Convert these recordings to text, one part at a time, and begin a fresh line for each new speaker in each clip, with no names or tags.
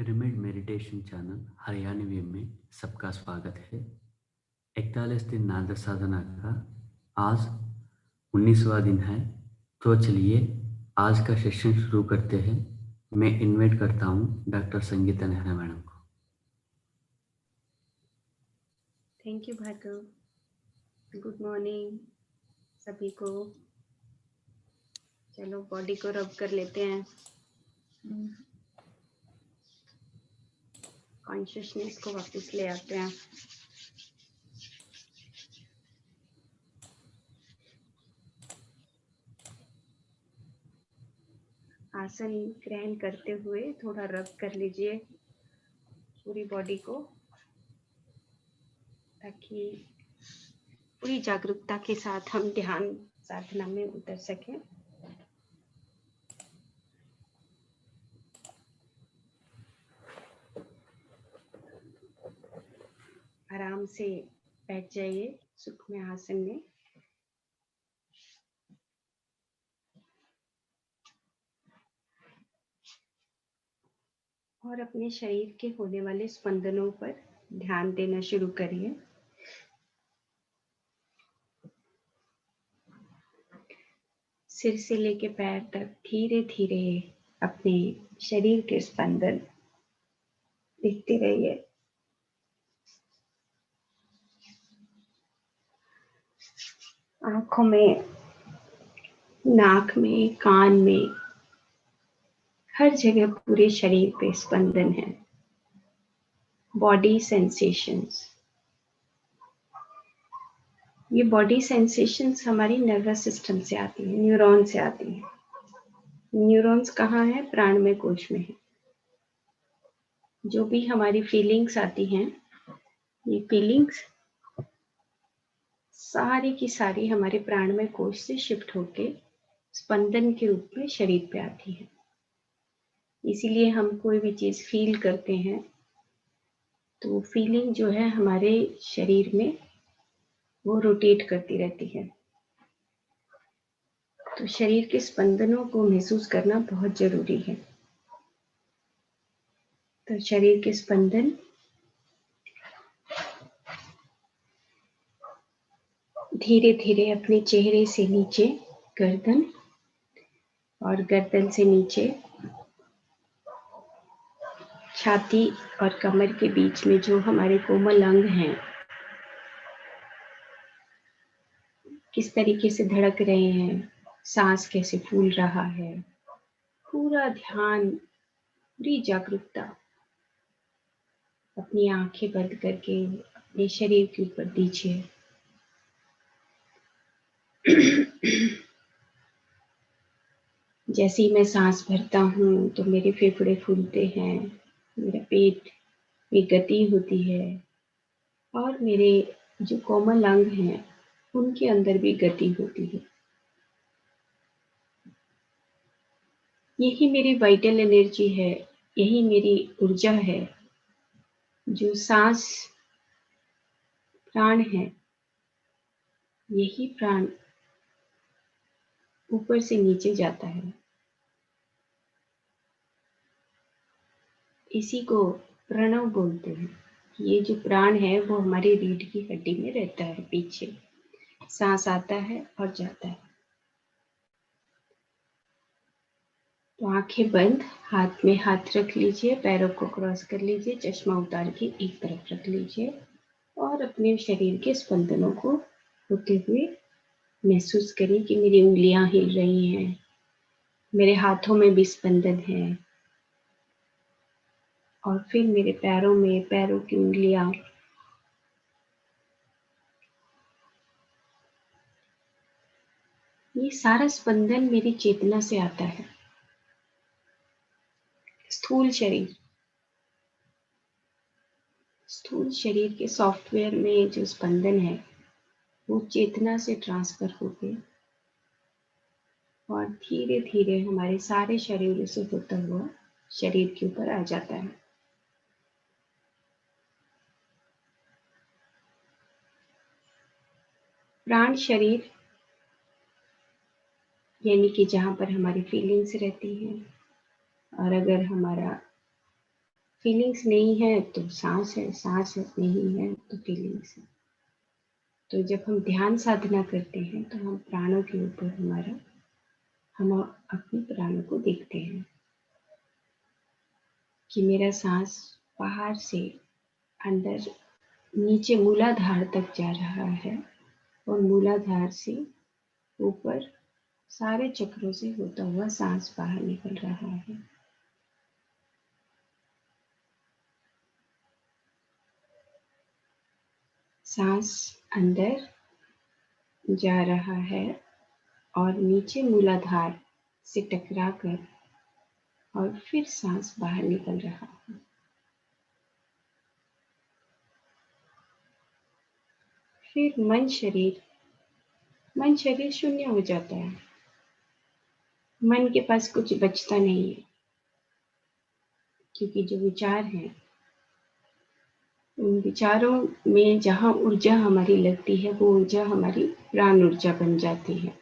Pyramid meditation channel Haryanvi वे में सबका स्वागत है। 41 दिन नाद साधना का आज 19वां दिन है। तो चलिए आज का सेशन शुरू करते हैं। मैं इनवाइट करता हूँ डॉक्टर संगीता नेहरा मैडम को।
Thank you Bhargav. Good morning सभी को। चलो बॉडी को रब कर लेते हैं, कॉन्शियसनेस को वापस ले आते हैं। आसन ग्रहण करते हुए थोड़ा रब कर लीजिए पूरी बॉडी को, ताकि पूरी जागरूकता के साथ हम ध्यान साधना में उतर सकें। आराम से बैठ जाइए सुखमय आसन में। और अपने शरीर के होने वाले स्पंदनों पर ध्यान देना शुरू करिए। सिर से लेके पैर तक धीरे धीरे अपने शरीर के स्पंदन देखते रहिए। आंखों में, नाक में, कान में, हर जगह पूरे शरीर पे स्पंदन है। बॉडी सेंसेशंस, ये बॉडी सेंसेशंस हमारी नर्वस सिस्टम से आती है, न्यूरॉन से आती है। न्यूरॉन्स कहाँ है? प्राणमय कोश में है। जो भी हमारी फीलिंग्स आती हैं, ये फीलिंग्स सारी की सारी हमारे प्राणमय कोश से शिफ्ट होके स्पंदन के रूप में शरीर पे आती है। इसीलिए हम कोई भी चीज फील करते हैं तो फीलिंग जो है हमारे शरीर में वो रोटेट करती रहती है। तो शरीर के स्पंदनों को महसूस करना बहुत जरूरी है। तो शरीर के स्पंदन धीरे धीरे अपने चेहरे से नीचे गर्दन, और गर्दन से नीचे छाती और कमर के बीच में जो हमारे कोमल अंग हैं, किस तरीके से धड़क रहे हैं, सांस कैसे फूल रहा है, पूरा ध्यान, पूरी जागरूकता अपनी आंखें बंद करके अपने शरीर के ऊपर दीजिए। जैसे ही मैं सांस भरता हूँ तो मेरे फेफड़े फूलते हैं, मेरा पेट में गति होती है, और मेरे जो कोमल अंग हैं उनके अंदर भी गति होती है। यही मेरी वाइटल एनर्जी है, यही मेरी ऊर्जा है। जो सांस प्राण है, यही प्राण ऊपर से नीचे जाता है। इसी को प्रणव बोलते हैं। ये जो प्राण है वो हमारी रीढ़ की हड्डी में रहता है, पीछे सांस आता है और जाता है। तो आंखें बंद, हाथ में हाथ रख लीजिए, पैरों को क्रॉस कर लीजिए, चश्मा उतार के एक तरफ रख लीजिए और अपने शरीर के स्पंदनों को होते हुए महसूस करिए कि मेरी उंगलियां हिल रही हैं, मेरे हाथों में भी स्पंदन है, और फिर मेरे पैरों में, पैरों की उंगलियां, ये सारा स्पंदन मेरी चेतना से आता है। स्थूल शरीर के सॉफ्टवेयर में जो स्पंदन है वो चेतना से ट्रांसफर होके और धीरे धीरे हमारे सारे शरीर से होता हुआ शरीर के ऊपर आ जाता है। प्राण शरीर यानी कि जहाँ पर हमारी फीलिंग्स रहती हैं, और अगर हमारा फीलिंग्स नहीं है तो सांस है, सांस नहीं है तो फीलिंग्स है। तो जब हम ध्यान साधना करते हैं तो हम प्राणों के ऊपर हम अपने प्राणों को देखते हैं कि मेरा सांस बाहर से अंदर नीचे मूलाधार तक जा रहा है और मूलाधार से ऊपर सारे चक्रों से होता हुआ सांस बाहर निकल रहा है। सांस अंदर जा रहा है और नीचे मूलाधार से टकराकर और फिर सांस बाहर निकल रहा है। फिर मन शरीर शून्य हो जाता है। मन के पास कुछ बचता नहीं है, क्योंकि जो विचार हैं उन विचारों में जहाँ ऊर्जा हमारी लगती है वो ऊर्जा हमारी प्राण ऊर्जा बन जाती है।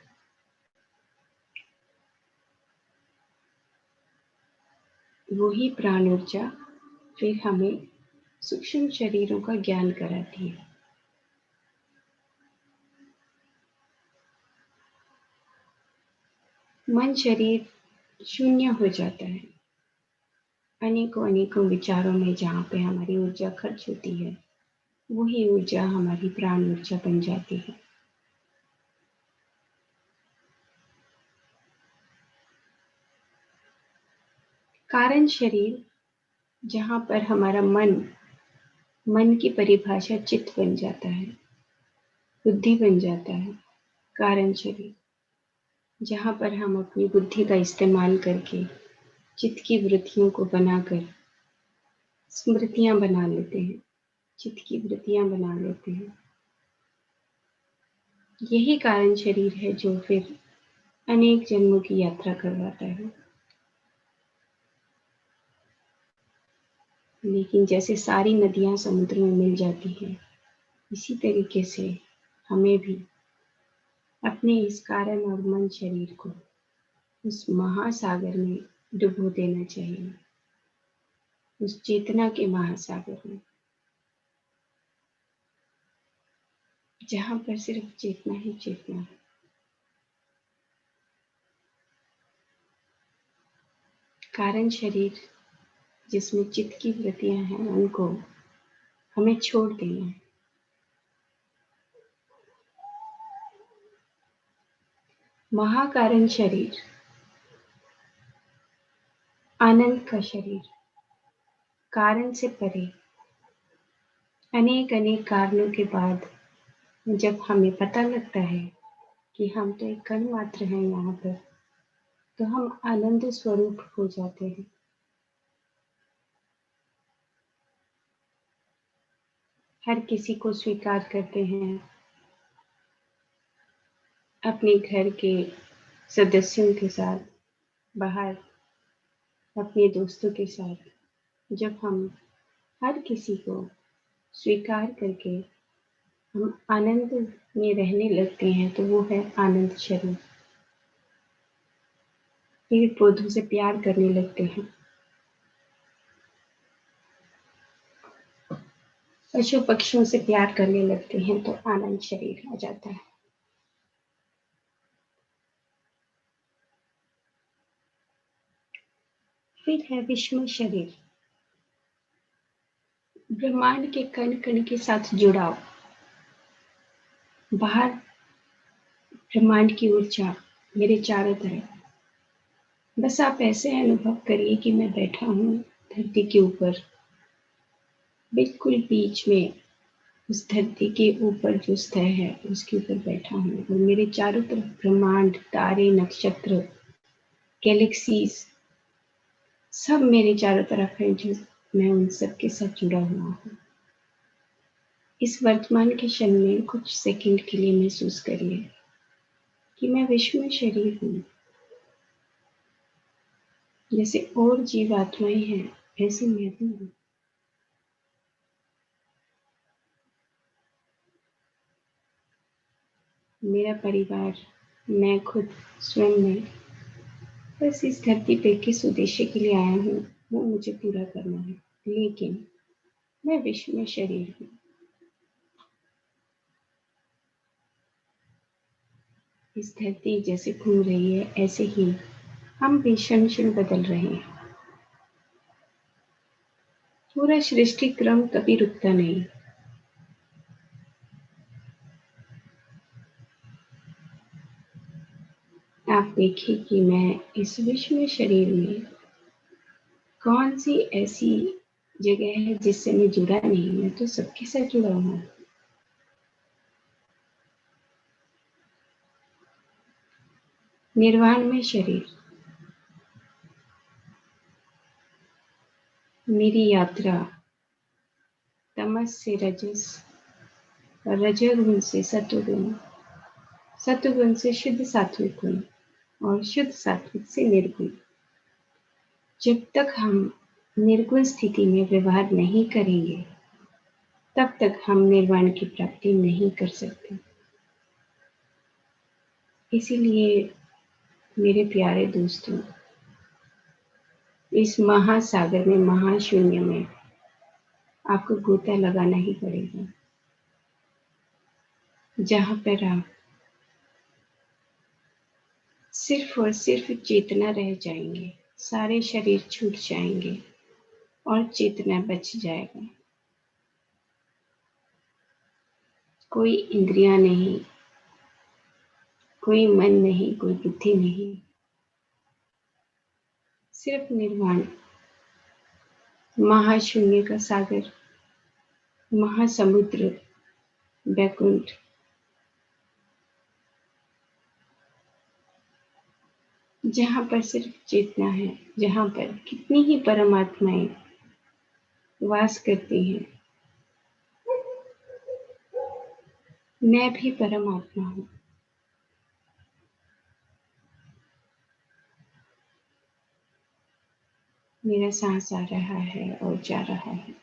वही प्राण ऊर्जा फिर हमें सूक्ष्म शरीरों का ज्ञान कराती है। मन शरीर शून्य हो जाता है। अनेकों विचारों में जहाँ पे हमारी ऊर्जा खर्च होती है वही ऊर्जा हमारी प्राण ऊर्जा बन जाती है। कारण शरीर, जहाँ पर हमारा मन की परिभाषा चित्त बन जाता है, बुद्धि बन जाता है। कारण शरीर, जहाँ पर हम अपनी बुद्धि का इस्तेमाल करके चित्त की वृत्तियों को बनाकर स्मृतियां बना लेते हैं, चित्त की वृत्तियां बना लेते हैं। यही कारण शरीर है जो फिर अनेक जन्मों की यात्रा करवाता है। लेकिन जैसे सारी नदियां समुद्र में मिल जाती हैं, इसी तरीके से हमें भी अपने इस कारण और मन शरीर को उस महासागर में डुबो देना चाहिए, उस चेतना के महासागर में, जहाँ पर सिर्फ चेतना ही चेतना है। कारण शरीर जिसमें चित्त की वृत्तियां हैं उनको हमें छोड़ देना है। महाकारण शरीर, आनंद का शरीर, कारण से परे, अनेक कारणों के बाद जब हमें पता लगता है कि हम तो एक कण मात्र हैं यहाँ पर, तो हम आनंद स्वरूप हो जाते हैं। हर किसी को स्वीकार करते हैं, अपने घर के सदस्यों के साथ, बाहर अपने दोस्तों के साथ। जब हम हर किसी को स्वीकार करके हम आनंद में रहने लगते हैं तो वो है आनंद शरीर। पेड़ पौधों से प्यार करने लगते हैं, पशु पक्षियों से प्यार करने लगते हैं तो आनंद शरीर आ जाता है। फिर है विषम शरीर, ब्रह्मांड के कण कण के साथ जुड़ाव। बाहर ब्रह्मांड की ऊर्जा मेरे चारों तरफ, बस आप ऐसे अनुभव करिए कि मैं बैठा हूँ धरती के ऊपर, बिल्कुल बीच में, उस धरती के ऊपर जो सतह है उसके ऊपर बैठा हूँ और मेरे चारों तरफ ब्रह्मांड, तारे, नक्षत्र, गैलेक्सीज सब मेरे चारों तरफ है, जो मैं उन सब के साथ जुड़ा हुआ हूँ। इस वर्तमान के क्षण में कुछ सेकंड के लिए महसूस करिए कि मैं विश्व में शरीर हूँ। जैसे और जीवात्माएं हैं ऐसे मैं भी हूँ। मेरा परिवार, मैं खुद स्वयं में बस इस धरती पे किस उद्देश्य के लिए आया हूँ वो मुझे पूरा करना है, लेकिन मैं विश्व में शरीर हूँ। इस धरती जैसे घूम रही है, ऐसे ही हम भी क्षण क्षण बदल रहे हैं। पूरा सृष्टि क्रम कभी रुकता नहीं। आप देखिए कि मैं इस विश्व में शरीर में कौन सी ऐसी जगह है जिससे मैं जुड़ा नहीं। मैं तो सबके साथ जुड़ा हूँ। निर्वाण में शरीर, मेरी यात्रा तमस से रजस, रजोगुण से सत्वगुण, सत्वगुण से शुद्ध सात्विक गुण और शुद्ध सात्विक से निर्गुण। जब तक हम निर्गुण स्थिति में व्यवहार नहीं करेंगे, तब तक हम निर्वाण की प्राप्ति नहीं कर सकते। इसीलिए मेरे प्यारे दोस्तों, इस महासागर में, महाशून्य में आपको गोता लगाना ही पड़ेगा, जहां पर आप सिर्फ और सिर्फ चेतना रह जाएंगे। सारे शरीर छूट जाएंगे और चेतना बच जाएगा। कोई इंद्रियां नहीं, कोई मन नहीं, कोई बुद्धि नहीं, सिर्फ निर्वाण, महाशून्य का सागर, महासमुद्र, वैकुंठ। जहां पर सिर्फ चेतना है, जहां पर कितनी ही परमात्माएं वास करती हैं। मैं भी परमात्मा हूं। मेरा सांस आ रहा है और जा रहा है।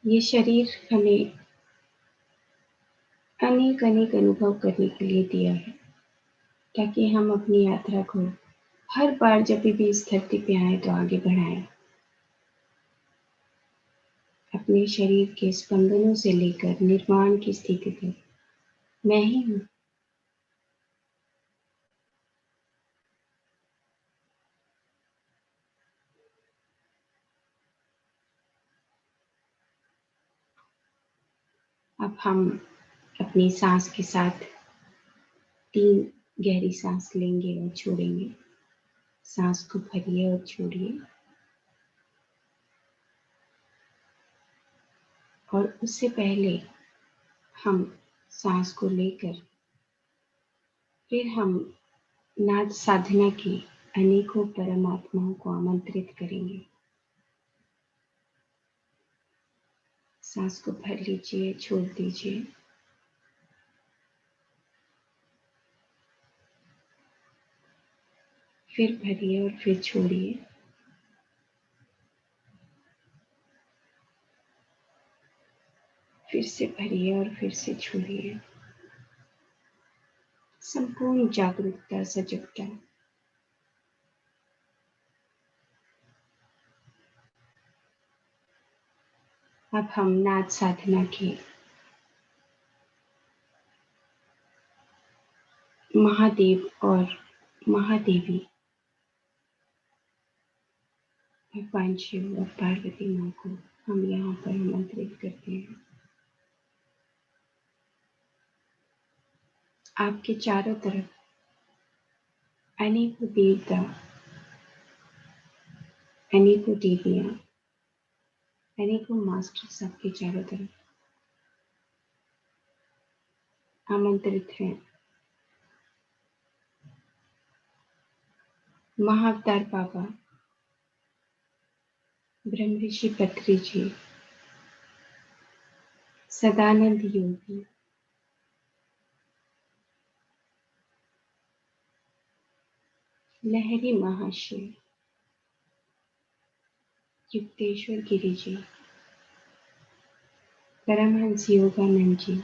ये शरीर हमें अनेक अनेक अनुभव करने के लिए दिया है, ताकि हम अपनी यात्रा को हर बार जब भी इस धरती पे आए तो आगे बढ़ाएं। अपने शरीर के स्पंदनों से लेकर निर्माण की स्थिति तक मैं ही हूँ। अब हम अपनी सांस के साथ 3 गहरी सांस लेंगे और छोड़ेंगे। सांस को भरिए और छोड़िए। और उससे पहले हम सांस को लेकर फिर हम नाद साधना की अनेकों परमात्माओं को आमंत्रित करेंगे। सांस को भर लीजिए, छोड़ दीजिए। फिर भरिए और फिर छोड़िए। फिर से भरिए और फिर से छोड़िए। संपूर्ण जागरूकता, सजगता। अब हम नाद साधना की महादेव और महादेवी, भगवान शिव और पार्वती माँ को हम यहाँ पर आमंत्रित करते हैं। आपके चारों तरफ अनेकों देवता, अनेकों देवियां, अनेकों मास्टर्स आपके चारों तरफ आमंत्रित हैं। महाअवतार बाबा, ब्रह्म ऋषि पत्री जी, सदानंद योगी, लहरी महाशिव, युक्तेश्वर गिरी जी, परमहंस योगानंद जी,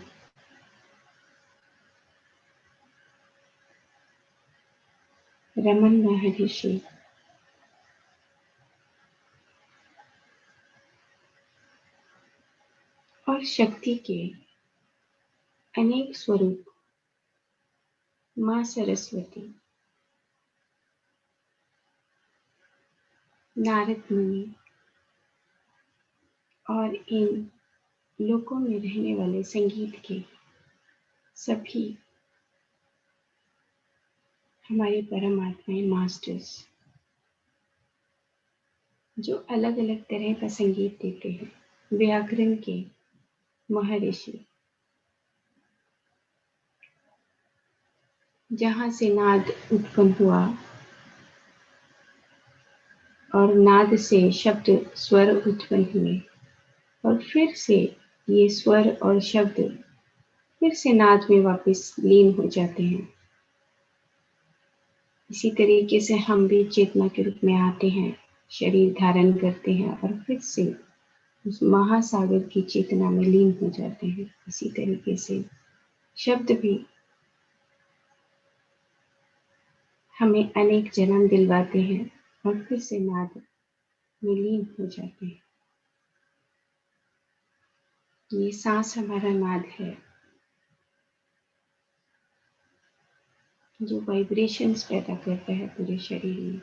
रमन महर्षि, और शक्ति के अनेक स्वरूप माँ सरस्वती, नारद मुनि और इन लोकों में रहने वाले संगीत के सभी हमारे परमात्माएं मास्टर्स, जो अलग अलग तरह का संगीत देते हैं, व्याकरण के महर्षि, जहाँ से नाद उत्पन्न हुआ और नाद से शब्द स्वर उत्पन्न हुए और फिर से ये स्वर और शब्द फिर से नाद में वापस लीन हो जाते हैं। इसी तरीके से हम भी चेतना के रूप में आते हैं, शरीर धारण करते हैं और फिर से उस महासागर की चेतना में लीन हो जाते हैं। इसी तरीके से शब्द भी हमें अनेक जन्म दिलवाते हैं और फिर से नाद में लीन हो जाते हैं। ये सांस हमारा नाद है, जो वाइब्रेशंस पैदा करता है पूरे शरीर में।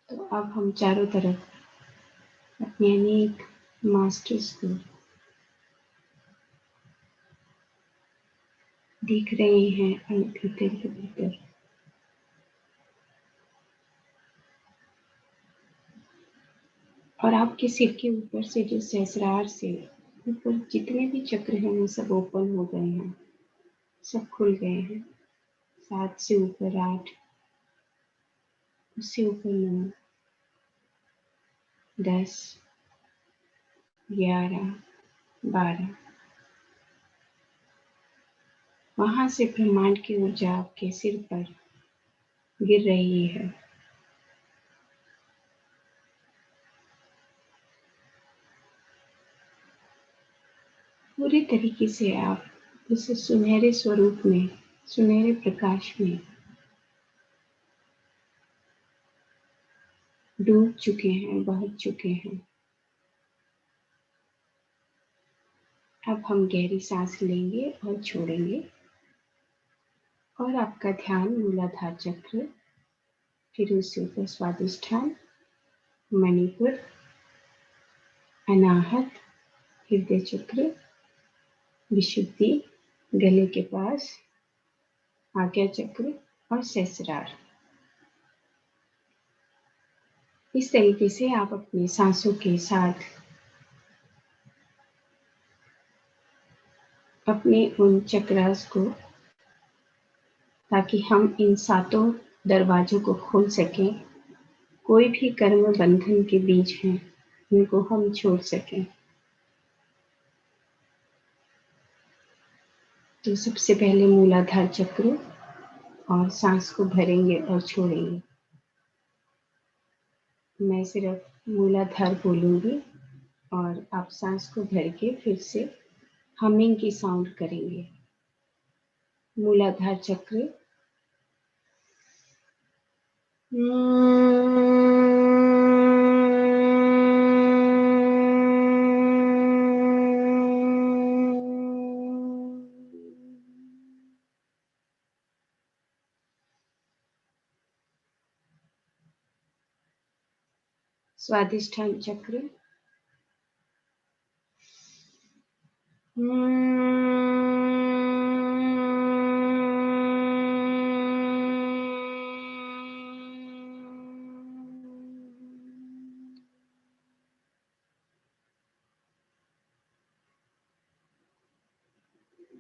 तो अब हम चारों तरफ अपने अनेक मास्टर्स को देख रहे हैं भीतर के भीतर। और आपके सिर के ऊपर से जो सहस्रार से ऊपर जितने भी चक्र हैं वो सब ओपन हो गए हैं, सब खुल गए हैं। 7 से ऊपर 8, उससे ऊपर 9, 10, 11, 12। वहां से ब्रह्मांड की ऊर्जा आपके सिर पर गिर रही है। पूरी तरीके से आप उस सुनहरे स्वरूप में, सुनहरे प्रकाश में डूब चुके हैं, बह चुके हैं। अब हम गहरी सांस लेंगे और छोड़ेंगे और आपका ध्यान मूलाधार चक्र, फिर उससे ऊपर स्वादिष्ठान, मणिपुर, अनाहत, हृदय चक्र, विशुद्धि, गले के पास, आज्ञा चक्र और सहस्रार। इस तरीके से आप अपनी सांसों के साथ अपने उन चक्रास को, ताकि हम इन 7 दरवाजों को खोल सकें, कोई भी कर्म बंधन के बीज हैं इनको हम छोड़ सकें। तो सबसे पहले मूलाधार चक्र, और सांस को भरेंगे और छोड़ेंगे। मैं सिर्फ मूलाधार बोलूंगी और आप सांस को भर के फिर से हमिंग की साउंड करेंगे। मूलाधार चक्र, स्वादिष्ठान चक्र,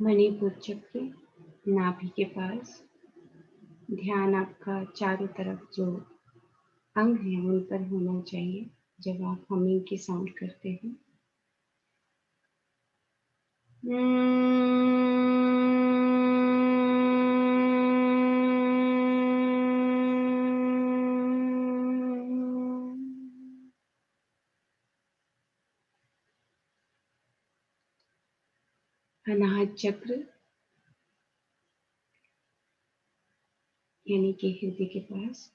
मणिपुर चक्र, नाभि के पास। ध्यान आपका चारों तरफ जो अंग है उन पर होना चाहिए जब आप हमिंग की साउंड करते हैं। अनाहत चक्र, यानी कि हृदय के पास।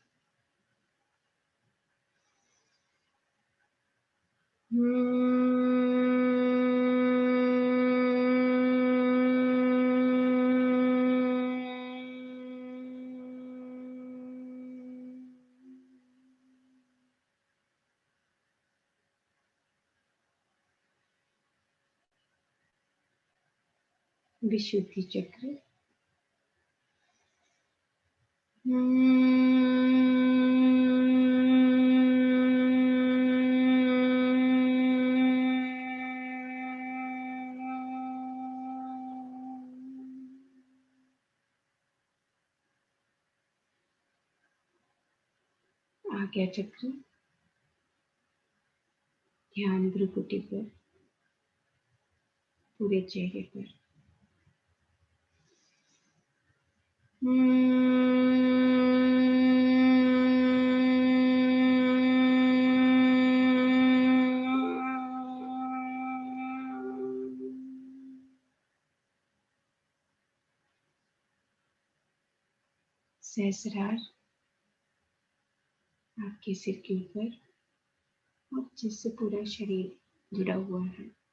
विशुद्धि चक्र। आज्ञा चक्र। ध्यान भ्रुकुटी पर, पूरे चेहरे पर। सहस्रार आपके सिर के ऊपर, और जिससे पूरा शरीर जुड़ा हुआ है।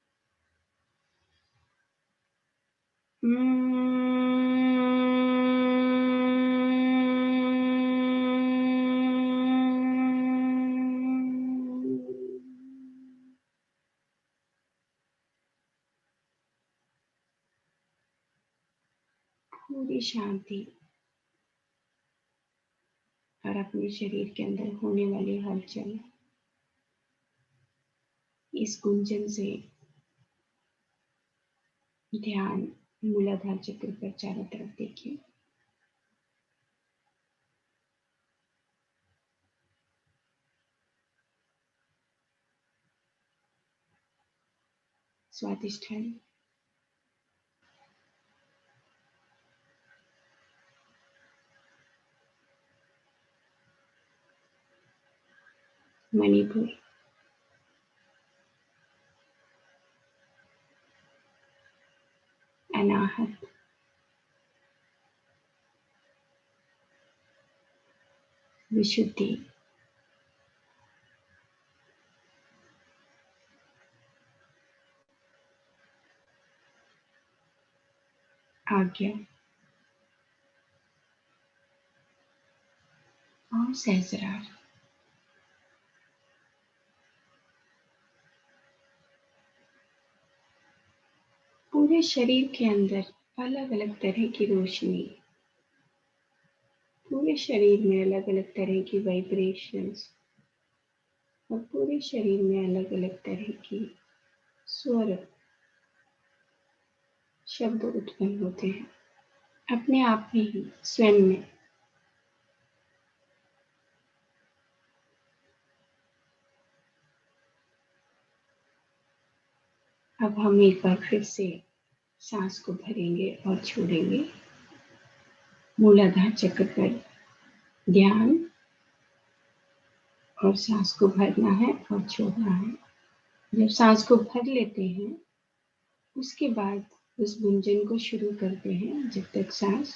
पूरी शांति और अपने शरीर के अंदर होने वाली हलचल, इस गुंजन से ध्यान मूलाधार चक्र पर चारों तरफ देखिए। स्वादिष्ठान। मणिपुर। अनाहत। विशुद्धि। आज्ञा और सहस्रार। पूरे शरीर के अंदर अलग अलग तरह की रोशनी, पूरे शरीर में अलग अलग तरह की वाइब्रेशंस, और पूरे शरीर में अलग अलग तरह की स्वर, शब्द उत्पन्न होते हैं अपने आप में ही, स्वयं में। अब हम एक बार फिर से सांस को भरेंगे और छोड़ेंगे। मूलाधार चक्र पर ध्यान, और सांस को भरना है और छोड़ना है। जब सांस को भर लेते हैं, उसके बाद उस गुंजन को शुरू करते हैं जब तक सांस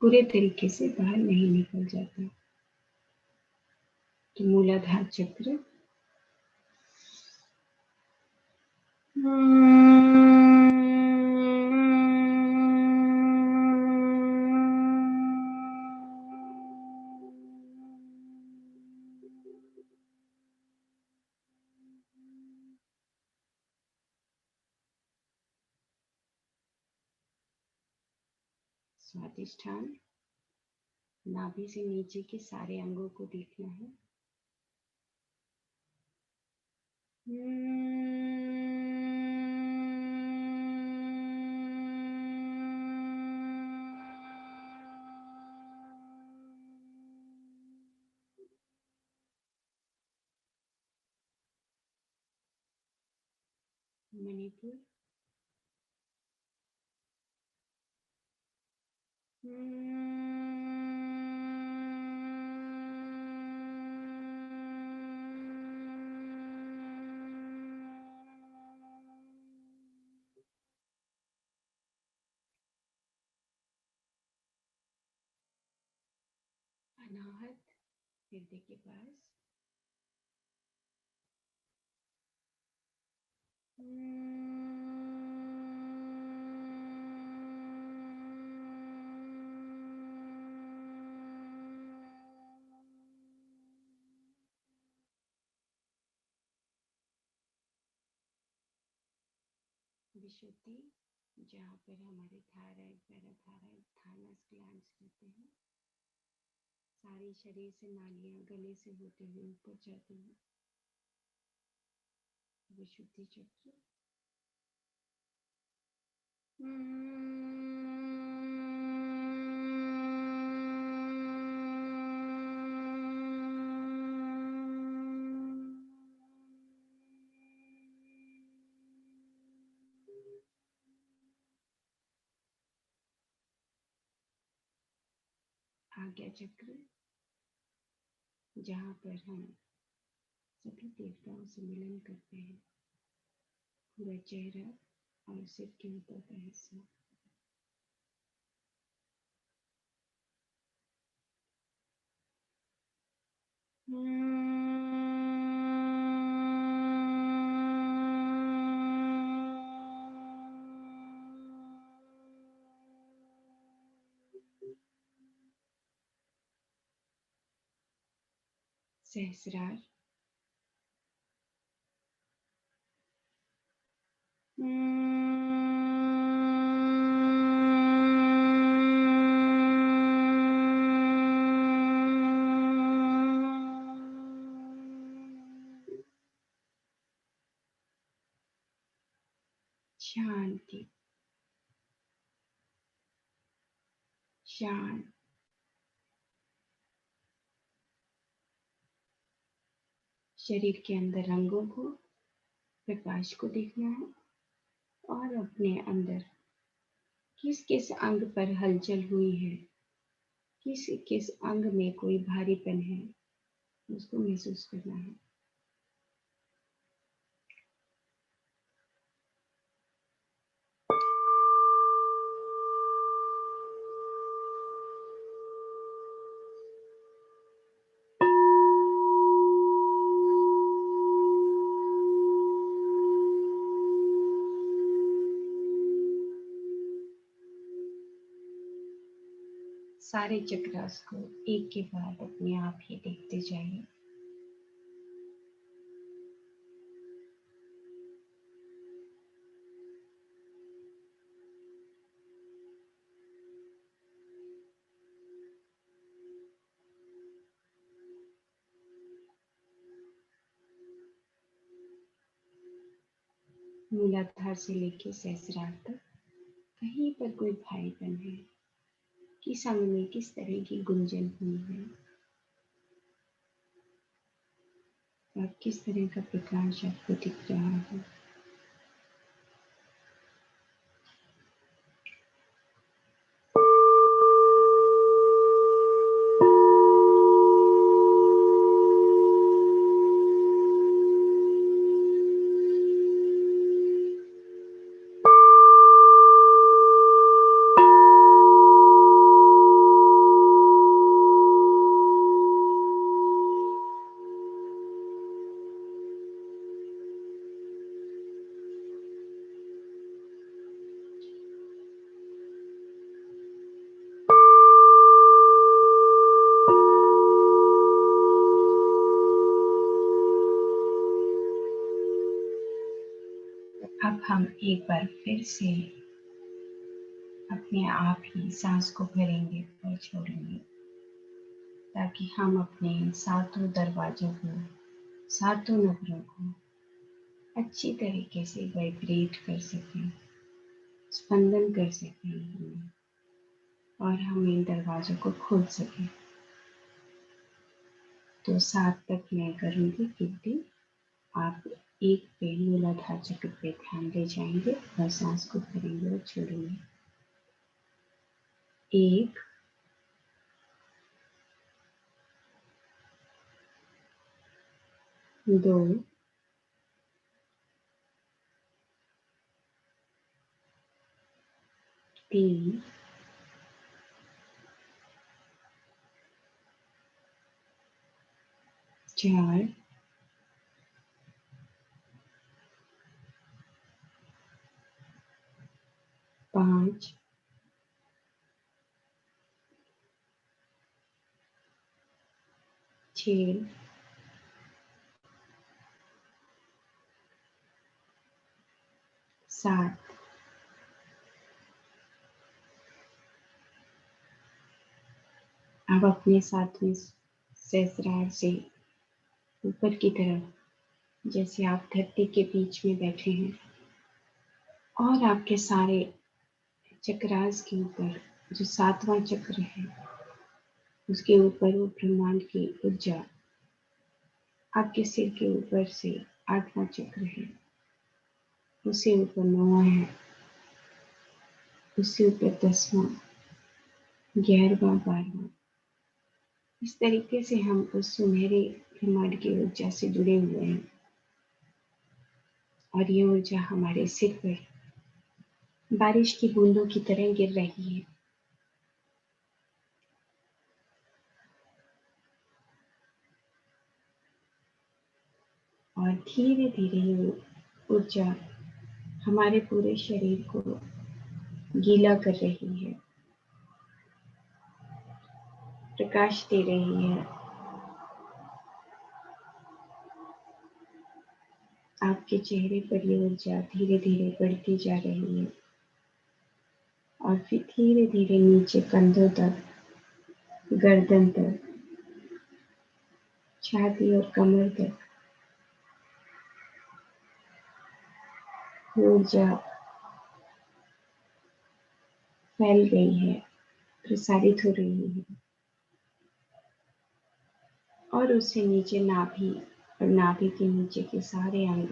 पूरे तरीके से बाहर नहीं निकल जाता। तो मूलाधार चक्र। स्वादिष्ठान। नाभि से नीचे के सारे अंगों को देखना है। मणिपुर। दाहिना हाथ हृदय के पास। विशुद्धि, जहाँ पर हमारे थायराइड, पैराथायराइड, थाइमस ग्लैंड्स रहते हैं, सारे शरीर से नालियां गले से होते हुए ऊपर जाती हैं। विशुद्धि चक्र। आज्ञा चक्र, जहाँ पर हम सभी देवताओं से मिलन करते हैं। पूरा चेहरा और सिर के ऊपर का हिस्सा। सहस्रार। शांति, शांत। शरीर के अंदर रंगों को, प्रकाश को देखना है और अपने अंदर किस किस अंग पर हलचल हुई है, किस किस अंग में कोई भारीपन है, उसको महसूस करना है। सारे चक्रास को एक के बाद अपने आप ही देखते जाइए। मूलाधार से लेकर सहस्रार तक कहीं पर कोई भारीपन है, किस अंग में किस तरह की गुंजन हुई है और किस तरह का प्रकाश आपको दिख रहा है। अब हम एक बार फिर से अपने आप ही सांस को भरेंगे और छोड़ेंगे, ताकि हम अपने सातों दरवाजों को, सातों नखरों को अच्छी तरीके से वाइब्रेट कर सकें, स्पंदन कर सकें और हम इन दरवाजों को खोल सकें। तो 7 तक मैं करूँगी गिनती, आप एक पे मूलाधार चक्र पे ध्यान दे जाएंगे और सांस को भरेंगे और छोड़ेंगे। 1, 2, 3, 4, 5, 6, 7, अब अपने साथ में सहस्रार से ऊपर की तरफ, जैसे आप धरती के बीच में बैठे हैं और आपके सारे चक्रास के ऊपर जो 7वां चक्र है उसके ऊपर वो ब्रह्मांड की ऊर्जा, आपके सिर के ऊपर से 8वां चक्र है, उससे ऊपर 9वां है, उससे ऊपर 10वां, 11वां, 12वां। इस तरीके से हम उस सुनहरे ब्रह्मांड की ऊर्जा से जुड़े हुए हैं और ये ऊर्जा हमारे सिर पर बारिश की बूंदों की तरह गिर रही है। और धीरे धीरे ये ऊर्जा हमारे पूरे शरीर को गीला कर रही है, प्रकाश दे रही है। आपके चेहरे पर ये ऊर्जा धीरे धीरे बढ़ती जा रही है और फिर धीरे धीरे नीचे कंधों तक, गर्दन तक, छाती और कमर तक ऊर्जा फैल गई है, प्रसारित हो रही है और उससे नीचे नाभि और नाभि के नीचे के सारे अंग,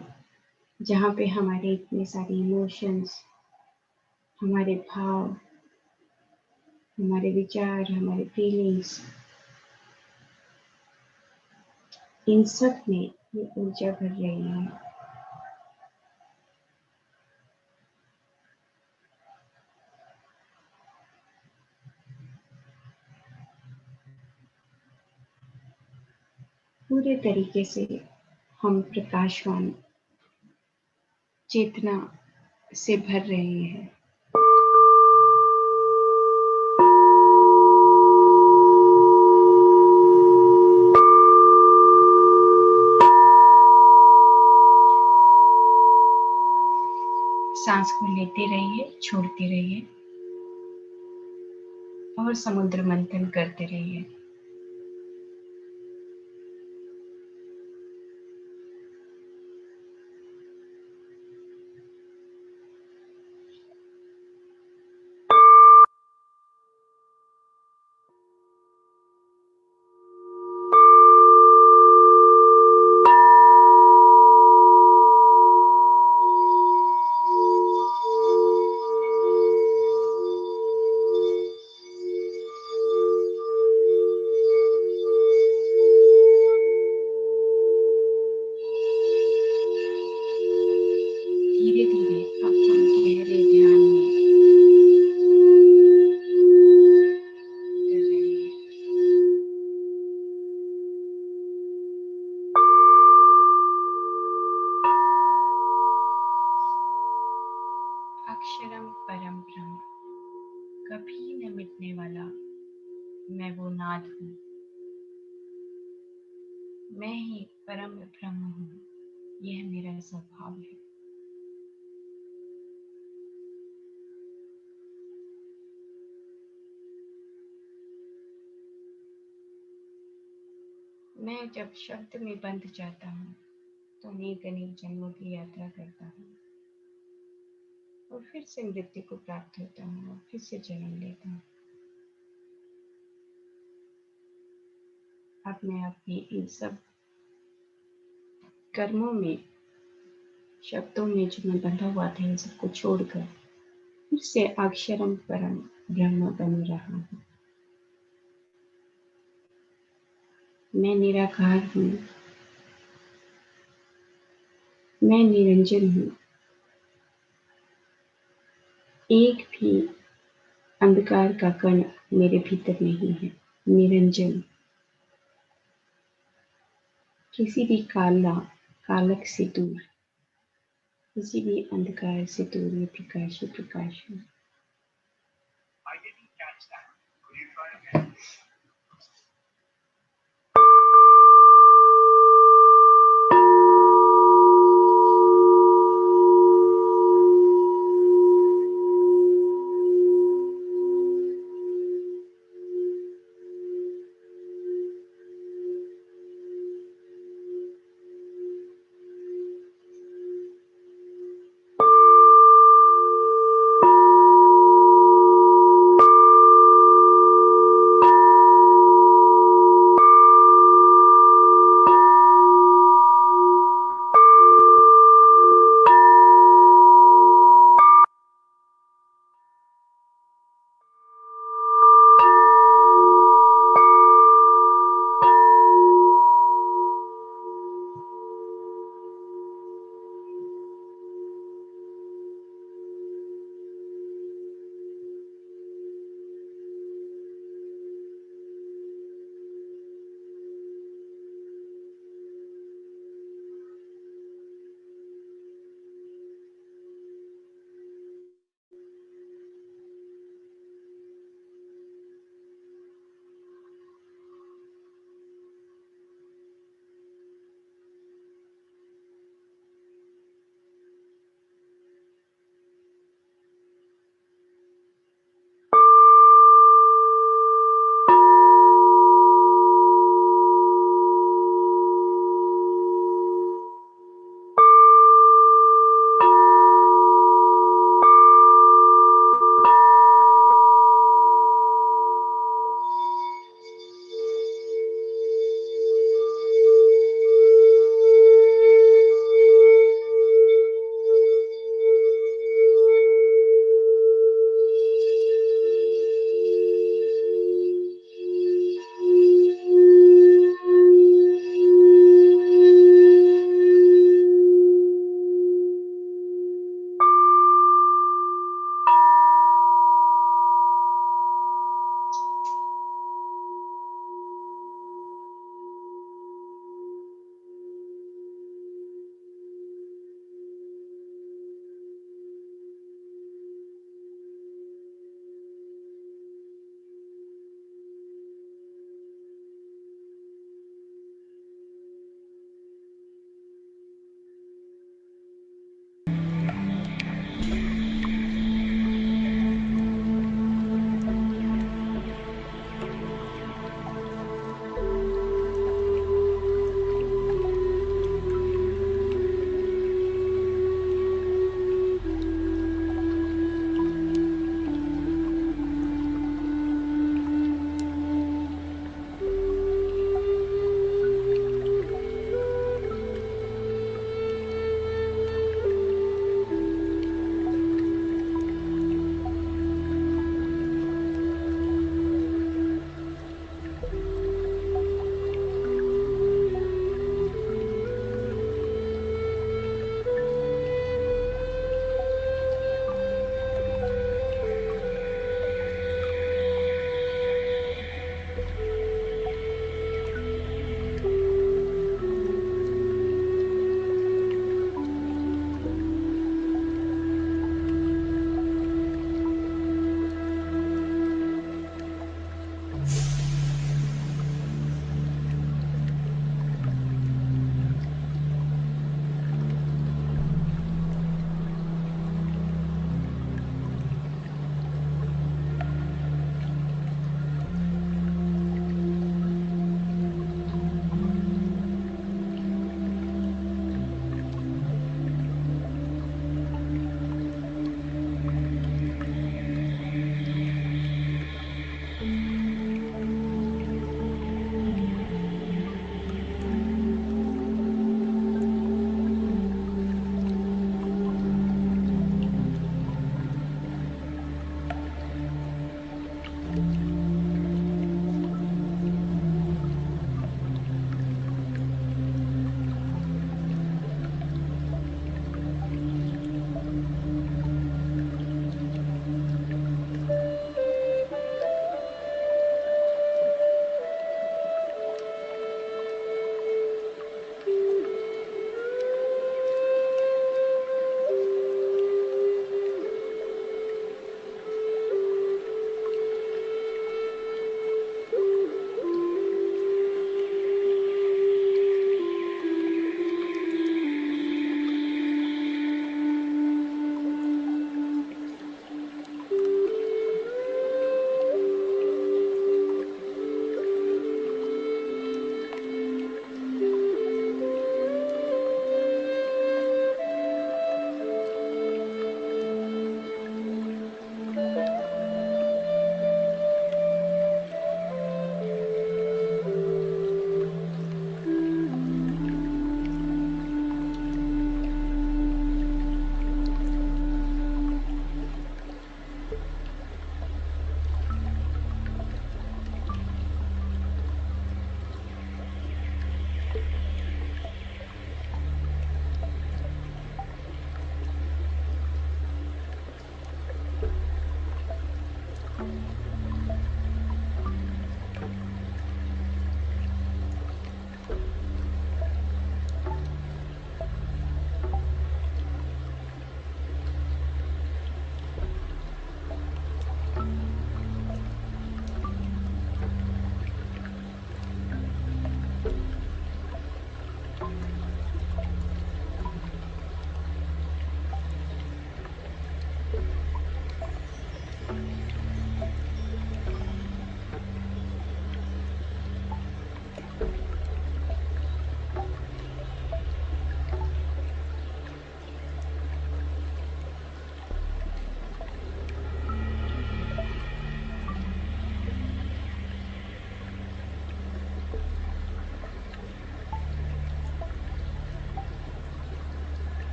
जहाँ पे हमारे इतने सारे इमोशंस, हमारे भाव, हमारे विचार, हमारे फीलिंग्स, इन सब में ये ऊर्जा भर रही है। पूरे तरीके से हम प्रकाशवान चेतना से भर रहे हैं। सांस को लेते रहिए, छोड़ते रहिए और समुद्र मंथन करते रहिए। धीरे धीरे अब हम गहरे ध्यान में कर रहे हैं। अक्षरम परम ब्रह्म, कभी न मिटने वाला मैं वो नाद हूँ, मैं ही परम ब्रह्म हूँ, यह मेरा स्वभाव है। मैं जब शब्द में बंध जाता हूँ तो अनेक अनेक जन्मों की यात्रा करता हूँ और फिर से मृत्यु को प्राप्त होता हूँ और फिर से जन्म लेता हूँ। अब मैं अपने इन सब कर्मों में, शब्दों में जो मैं बंधा हुआ था, इन सबको छोड़कर फिर से अक्षरम परम ब्रह्म बन रहा हूँ। मैं निराकार हूँ, मैं निरंजन हूँ, एक भी अंधकार का कण मेरे भीतर नहीं है। निरंजन, किसी भी कालक से दूर, किसी भी अंधकार से दूर ये प्रकाश ही प्रकाश है।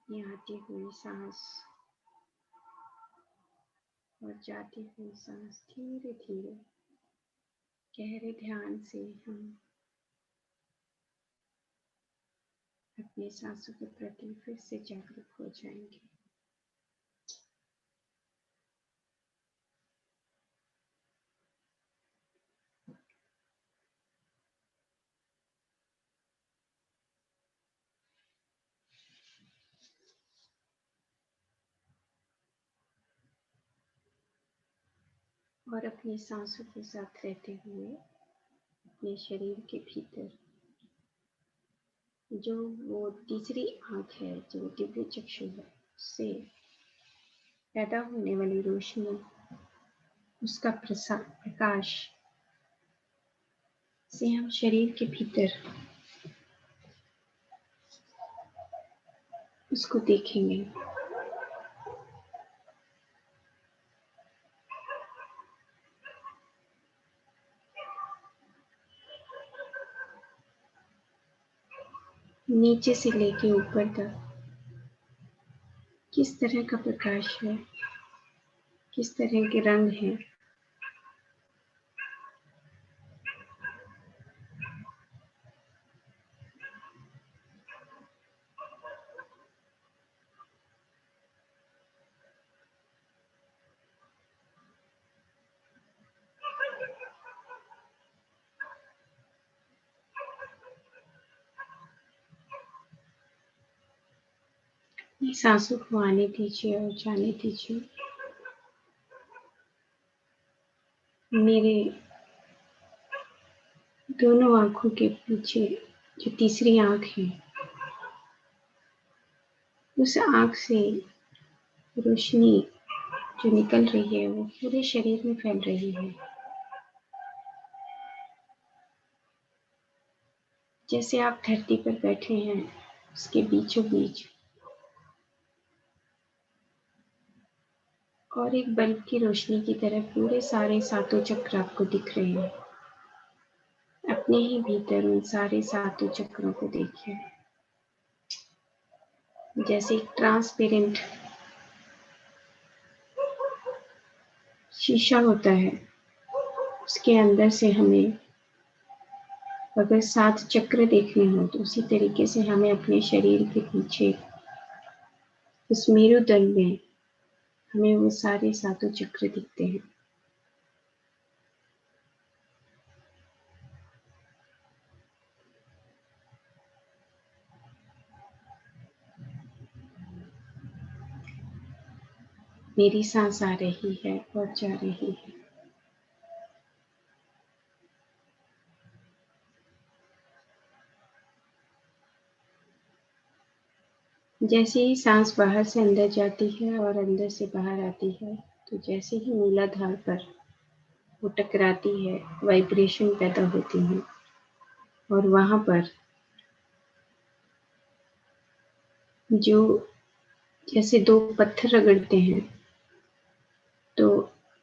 ये आती हुई सांस और जाती हुई सांस धीरे धीरे गहरे ध्यान से हम अपनी सांसों के प्रति फिर से जागरूक हो जाएंगे। और अपनी सांसों के साथ रहते हुए अपने शरीर के भीतर जो वो तीसरी आंख है, जो दिव्य चक्षु है, उससे पैदा होने वाली रोशनी, उसका प्रकाश से हम शरीर के भीतर उसको देखेंगे। नीचे से लेके ऊपर तक किस तरह का प्रकाश है, किस तरह के रंग हैं, ये सांसों को आने दीजिए और जाने दीजिए। मेरे दोनों आंखों के पीछे जो तीसरी आंख है, उस आंख से रोशनी जो निकल रही है वो पूरे शरीर में फैल रही है। जैसे आप धरती पर बैठे हैं, उसके बीचों बीच और एक बल्ब की रोशनी की तरह पूरे सारे सातों चक्र आपको दिख रहे हैं। अपने ही भीतर उन सारे सातों चक्रों को देखिए। जैसे एक ट्रांसपेरेंट शीशा होता है, उसके अंदर से हमें अगर 7 चक्र देखने हो तो उसी तरीके से हमें अपने शरीर के पीछे उस मेरुदंड में हमें वो सारे सातों चक्र दिखते हैं। मेरी सांस आ रही है और जा रही है। जैसे ही सांस बाहर से अंदर जाती है और अंदर से बाहर आती है, तो जैसे ही मूलाधार पर वो टकराती है, वाइब्रेशन पैदा होती है और वहां पर जो जैसे 2 पत्थर रगड़ते हैं तो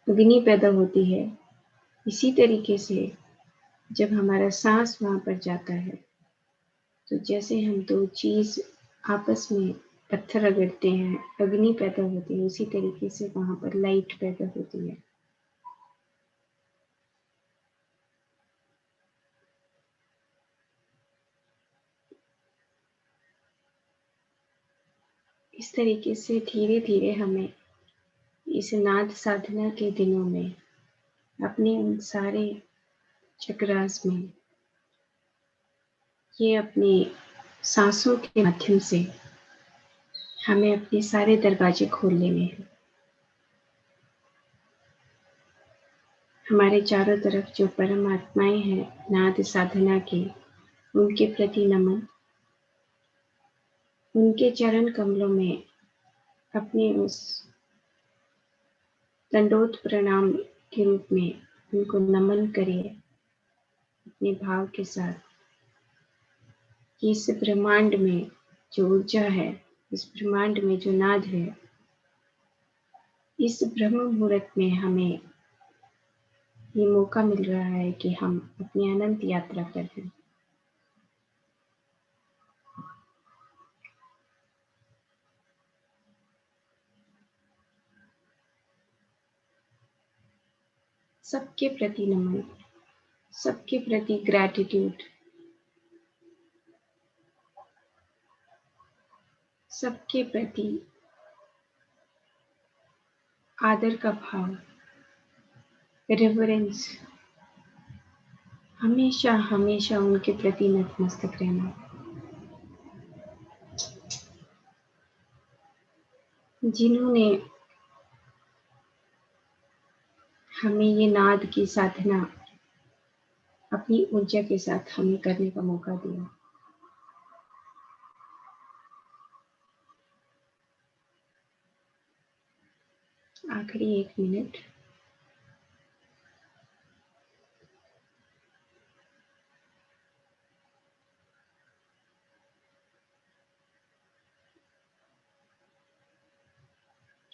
अग्नि पैदा होती है। इसी तरीके से जब हमारा सांस वहां पर जाता है, तो जैसे हम 2 चीज आपस में पत्थर रगड़ते हैं, अग्नि पैदा होती है, उसी तरीके से वहां पर लाइट पैदा होती है। इस तरीके से धीरे धीरे हमें इस नाद साधना के दिनों में अपने उन सारे चक्रास में ये अपने सांसों के माध्यम से हमें अपने सारे दरवाजे खोल लेने हैं। हमारे चारों तरफ जो परमात्माएं हैं नाद साधना के, उनके प्रति नमन, उनके चरण कमलों में अपने उस दंडोत प्रणाम के रूप में उनको नमन करिए अपने भाव के साथ। इस ब्रह्मांड में जो ऊर्जा है, इस ब्रह्मांड में जो नाद है, इस ब्रह्म मुहूर्त में हमें ये मौका मिल रहा है कि हम अपनी अनंत यात्रा पर हैं। सबके प्रति नमन, सबके प्रति ग्रैटिट्यूड, सबके प्रति आदर का भाव, रेवरेंस, हमेशा हमेशा उनके प्रति नतमस्तक रहना। जिन्होंने हमें ये नाद की साधना अपनी ऊर्जा के साथ हमें करने का मौका दिया। आखिरी 1 मिनट।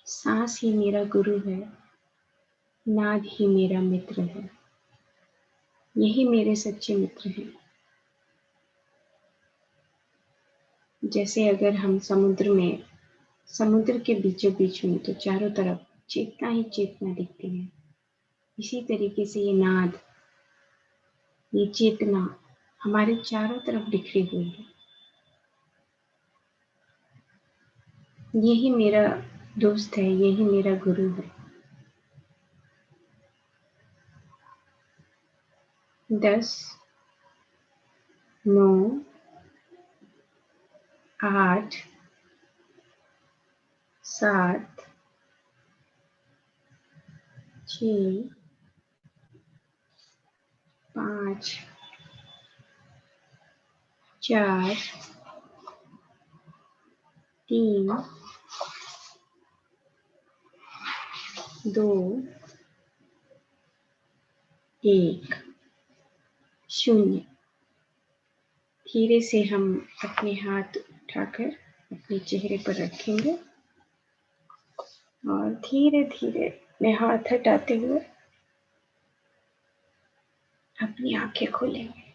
सांस ही मेरा गुरु है, नाद ही मेरा मित्र है, यही मेरे सच्चे मित्र हैं। जैसे अगर हम समुद्र के बीचों बीच में, तो चारों तरफ चेतना ही चेतना दिखती है। इसी तरीके से ये नाद, ये चेतना हमारे चारों तरफ बिखरी हुई है। यही मेरा दोस्त है, यही मेरा गुरु है। 10, 9, 8, 7, 6, 5, 4, 3, 2, 1, 0। धीरे से हम अपने हाथ उठाकर अपने चेहरे पर रखेंगे और धीरे धीरे अपने हाथ हटाते हुए अपनी आंखें खोलेंगे।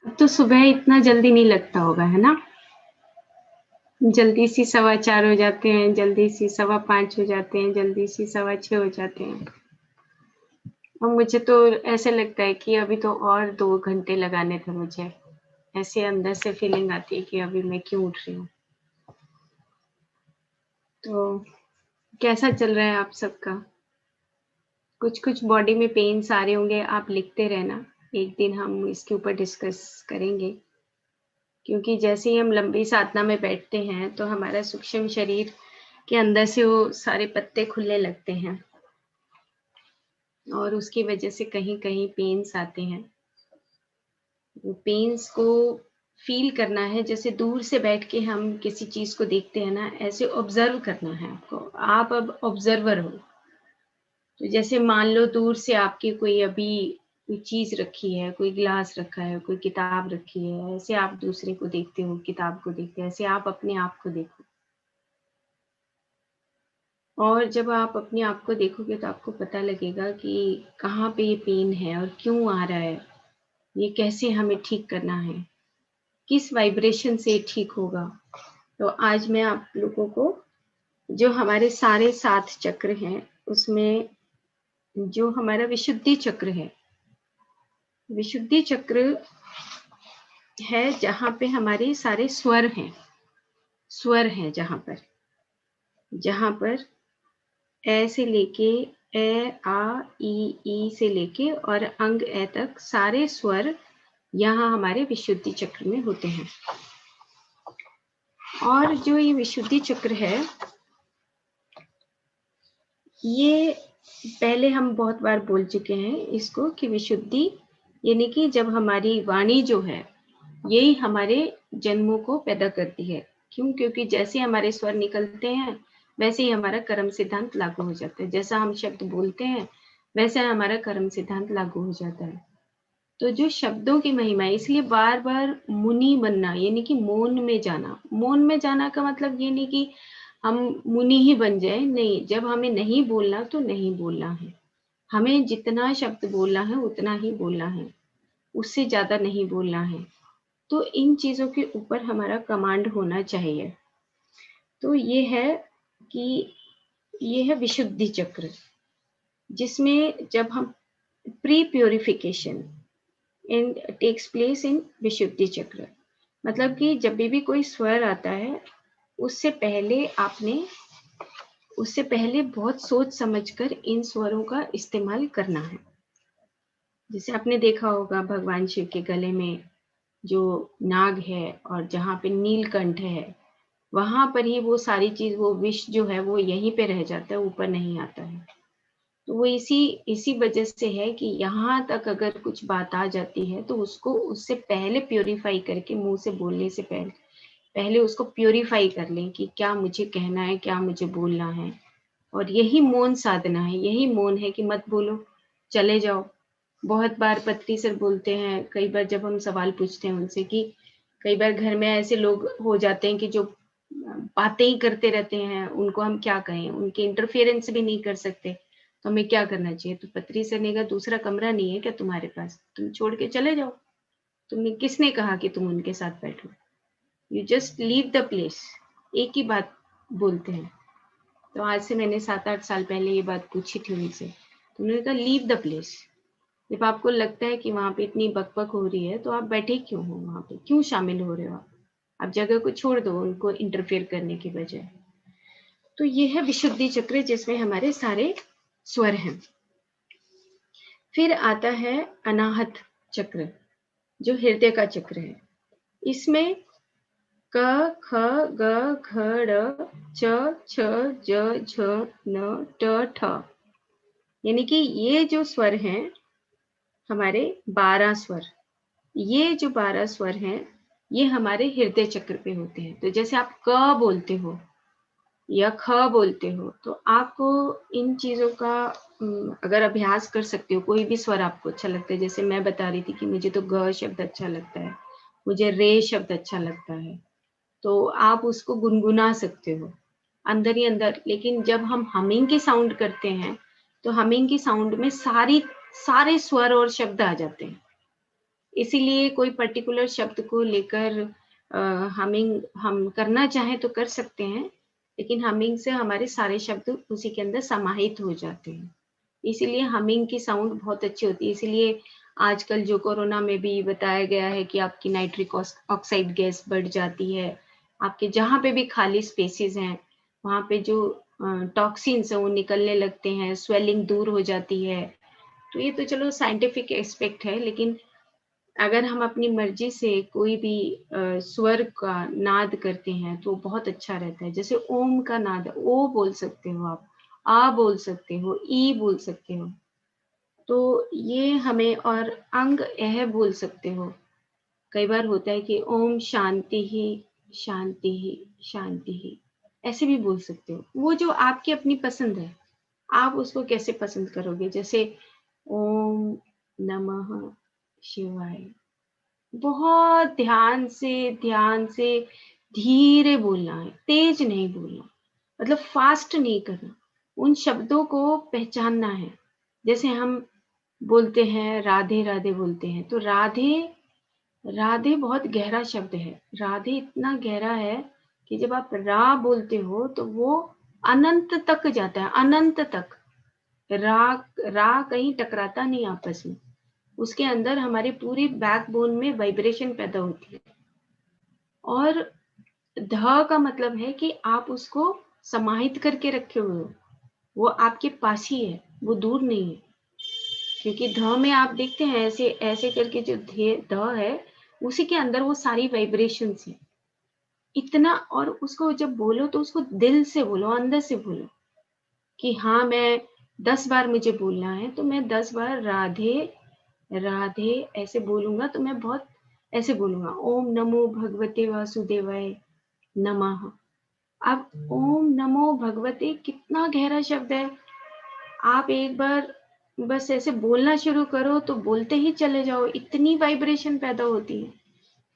अब तो सुबह इतना जल्दी नहीं लगता होगा, है ना? जल्दी सी 4:15 हो जाते हैं, जल्दी सी 5:15 हो जाते हैं, जल्दी सी 6:15 हो जाते हैं। और मुझे तो ऐसे लगता है कि अभी तो और 2 घंटे लगाने थे मुझे। ऐसे अंदर से फीलिंग आती है कि अभी मैं क्यों उठ रही हूँ। तो कैसा चल रहा है आप सबका? कुछ बॉडी में पेन्स आ रहे होंगे, आप लिखते रहना। एक दिन हम इसके ऊपर डिस्कस करेंगे, क्योंकि जैसे ही हम लंबी साधना में बैठते हैं तो हमारा सूक्ष्म शरीर के अंदर से वो सारे पत्ते खुलने लगते हैं और उसकी वजह से कहीं कहीं पेन्स आते हैं। वो पेन्स को फील करना है, जैसे दूर से बैठ के हम किसी चीज को देखते हैं ना, ऐसे ऑब्जर्व करना है आपको। आप अब ऑब्जर्वर हो। तो जैसे मान लो दूर से आपकी कोई अभी कोई चीज रखी है, कोई गिलास रखा है, कोई किताब रखी है, ऐसे आप दूसरे को देखते हो, किताब को देखते हो, ऐसे आप अपने आप को देखो। और जब आप अपने आप को देखोगे तो आपको पता लगेगा कि कहाँ पे ये पेन है और क्यों आ रहा है, ये कैसे हमें ठीक करना है, किस वाइब्रेशन से ठीक होगा। तो आज मैं आप लोगों को जो हमारे सारे 7 चक्र हैं, उसमें जो हमारा विशुद्धि चक्र है, विशुद्धि चक्र है जहाँ पे हमारे सारे स्वर हैं, जहाँ पर ए से लेके ए, आ, ई से लेके और अंग ए तक सारे स्वर यहाँ हमारे विशुद्धि चक्र में होते हैं। और जो ये विशुद्धि चक्र है, ये पहले हम बहुत बार बोल चुके हैं इसको कि विशुद्धि यानी कि जब हमारी वाणी जो है, यही हमारे जन्मों को पैदा करती है, क्यों? क्योंकि जैसे हमारे स्वर निकलते हैं वैसे ही हमारा कर्म सिद्धांत लागू हो जाता है। जैसा हम शब्द बोलते हैं वैसे हमारा कर्म सिद्धांत लागू हो जाता है। तो जो शब्दों की महिमा है, इसलिए बार बार मुनि बनना यानी कि मौन में जाना। मौन में जाना का मतलब ये नहीं कि हम मुनि ही बन जाए, नहीं। जब हमें नहीं बोलना तो नहीं बोलना है, हमें जितना शब्द बोलना है उतना ही बोलना है, उससे ज्यादा नहीं बोलना है। तो इन चीजों के ऊपर हमारा कमांड होना चाहिए। तो ये है कि ये है विशुद्धि चक्र, जिसमें जब हम pre purification in takes place in Vishuddhi chakra, मतलब कि जब भी कोई स्वर आता है उससे पहले बहुत सोच समझकर इन स्वरों का इस्तेमाल करना है। जैसे आपने देखा होगा भगवान शिव के गले में जो नाग है और जहाँ पे नीलकंठ है, वहां पर ही वो सारी चीज, वो विष जो है वो यहीं पे रह जाता है, ऊपर नहीं आता है। तो वो इसी वजह से है कि यहाँ तक अगर कुछ बात आ जाती है तो उसको उससे पहले प्योरीफाई करके, मुंह से बोलने से पहले उसको प्योरीफाई कर लें कि क्या मुझे कहना है, क्या मुझे बोलना है। और यही मौन साधना है, यही मौन है कि मत बोलो, चले जाओ। बहुत बार पत्री सर बोलते हैं, कई बार जब हम सवाल पूछते हैं उनसे कि कई बार घर में ऐसे लोग हो जाते हैं कि जो बातें ही करते रहते हैं, उनको हम क्या कहें, उनके इंटरफेरेंस भी नहीं कर सकते, तो हमें क्या करना चाहिए? तो पत्री सर ने कहा, दूसरा कमरा नहीं है क्या तुम्हारे पास? तुम छोड़ के चले जाओ। तुमने किसने कहा कि तुम उनके साथ बैठो? You just leave the place. एक ही बात बोलते हैं। तो आज से मैंने 7-8 साल पहले ये बात पूछी थी उनसे, तो उन्होंने कहा लीव द प्लेस। जब आपको लगता है कि वहां पे इतनी बकबक हो रही है तो आप बैठे क्यों हो? वहां पे क्यों शामिल हो रहे हो? आप जगह को छोड़ दो उनको इंटरफेयर करने की बजाय। तो ये है विशुद्धि चक्र, जिसमें हमारे सारे स्वर हैं। फिर आता है अनाहत चक्र, जो हृदय का चक्र है। इसमें क ख ग घ ड़ च छ ज झ न ट ठ, यानी कि ये जो स्वर हैं हमारे 12 स्वर, ये जो 12 स्वर हैं ये हमारे हृदय चक्र पे होते हैं। तो जैसे आप क बोलते हो या ख बोलते हो तो आपको इन चीजों का अगर अभ्यास कर सकते हो, कोई भी स्वर आपको अच्छा लगता है, जैसे मैं बता रही थी कि मुझे तो ग शब्द अच्छा लगता है, मुझे रे शब्द अच्छा लगता है, तो आप उसको गुनगुना सकते हो अंदर ही अंदर। लेकिन जब हम हमिंग की साउंड करते हैं तो हमिंग की साउंड में सारे स्वर और शब्द आ जाते हैं। इसीलिए कोई पर्टिकुलर शब्द को लेकर हमिंग हम करना चाहें तो कर सकते हैं, लेकिन हमिंग से हमारे सारे शब्द उसी के अंदर समाहित हो जाते हैं। इसीलिए हमिंग की साउंड बहुत अच्छी होती है। इसीलिए आजकल जो कोरोना में भी बताया गया है कि आपकी नाइट्रिक ऑक्साइड गैस बढ़ जाती है, आपके जहाँ पे भी खाली स्पेसेस हैं वहाँ पे जो टॉक्सिन्स हैं वो निकलने लगते हैं, स्वेलिंग दूर हो जाती है। तो ये तो चलो साइंटिफिक एस्पेक्ट है, लेकिन अगर हम अपनी मर्जी से कोई भी स्वर का नाद करते हैं तो बहुत अच्छा रहता है। जैसे ओम का नाद, ओ बोल सकते हो आप, आ बोल सकते हो, ई बोल सकते हो, तो ये हमें, और अंग एह बोल सकते हो। कई बार होता है कि ओम शांति ही शांति ही शांति ही, ऐसे भी बोल सकते हो। वो जो आपकी अपनी पसंद है, आप उसको कैसे पसंद करोगे। जैसे ओम नमः शिवाय, बहुत ध्यान से धीरे बोलना है, तेज नहीं बोलना, मतलब फास्ट नहीं करना। उन शब्दों को पहचानना है। जैसे हम बोलते हैं राधे राधे बोलते हैं, तो राधे राधे बहुत गहरा शब्द है। राधे इतना गहरा है कि जब आप रा बोलते हो तो वो अनंत तक जाता है, अनंत तक। रा रा कहीं टकराता नहीं आपस में, उसके अंदर हमारे पूरी बैकबोन में वाइब्रेशन पैदा होती है। और ध का मतलब है कि आप उसको समाहित करके रखे हुए हो, वो आपके पास ही है, वो दूर नहीं है। क्योंकि ध में आप देखते हैं ऐसे ऐसे करके जो ध है, उसी के अंदर वो सारी वाइब्रेशंस है इतना। और उसको जब बोलो तो उसको दिल से बोलो, अंदर से बोलो कि हाँ मैं 10 बार मुझे बोलना है तो मैं 10 बार राधे राधे ऐसे बोलूंगा, तो मैं बहुत ऐसे बोलूंगा। ओम नमो भगवते वासुदेवाय, नमः। अब ओम नमो भगवते कितना गहरा शब्द है। आप एक बार बस ऐसे बोलना शुरू करो तो बोलते ही चले जाओ, इतनी वाइब्रेशन पैदा होती है।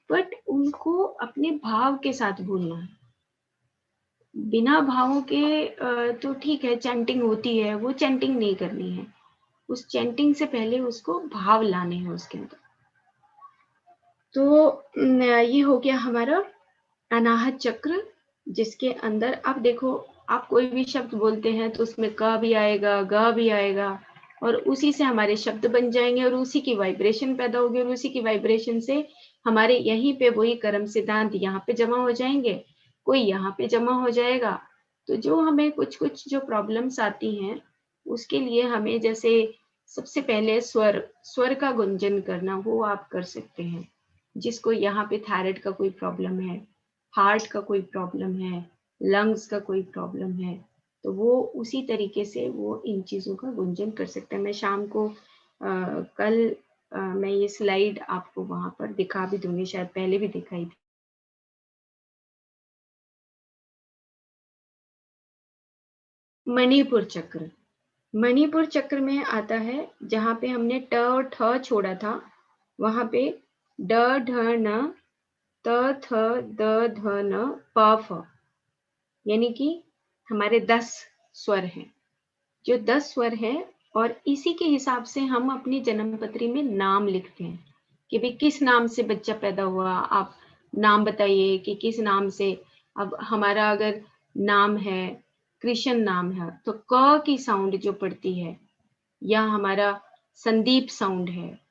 बट उनको अपने भाव के साथ बोलना है, बिना भावों के तो ठीक है चैंटिंग होती है, वो चैंटिंग नहीं करनी है। उस चैंटिंग से पहले उसको भाव लाने हैं उसके अंदर। तो ये हो गया हमारा अनाहत चक्र, जिसके अंदर अब देखो आप कोई भी शब्द बोलते हैं तो उसमें क भी आएगा, ग भी आएगा, और उसी से हमारे शब्द बन जाएंगे और उसी की वाइब्रेशन पैदा होगी और उसी की वाइब्रेशन से हमारे यहीं पे वही कर्म सिद्धांत यहाँ पे जमा हो जाएंगे, कोई यहाँ पे जमा हो जाएगा। तो जो हमें कुछ कुछ जो प्रॉब्लम्स आती हैं उसके लिए हमें जैसे सबसे पहले स्वर का गुंजन करना, वो आप कर सकते हैं। जिसको यहाँ पे थायराइड का कोई प्रॉब्लम है, हार्ट का कोई प्रॉब्लम है, लंग्स का कोई प्रॉब्लम है, तो वो उसी तरीके से वो इन चीज़ों का गुंजन कर सकते हैं। मैं शाम को कल मैं ये स्लाइड आपको वहाँ पर दिखा भी दूंगी, शायद पहले भी दिखाई थी। मणिपुर चक्र, मणिपुर चक्र में आता है जहाँ पे हमने ट और ठ छोड़ा था, वहाँ पे ड ढ न त थ द ध न प फ, यानी कि हमारे 10 स्वर हैं, जो 10 स्वर हैं, और इसी के हिसाब से हम अपनी जन्मपत्री में नाम लिखते हैं कि भाई किस नाम से बच्चा पैदा हुआ, आप नाम बताइए कि किस नाम से। अब हमारा अगर नाम है कृष्ण नाम है तो क की साउंड जो पड़ती है, या हमारा संदीप साउंड है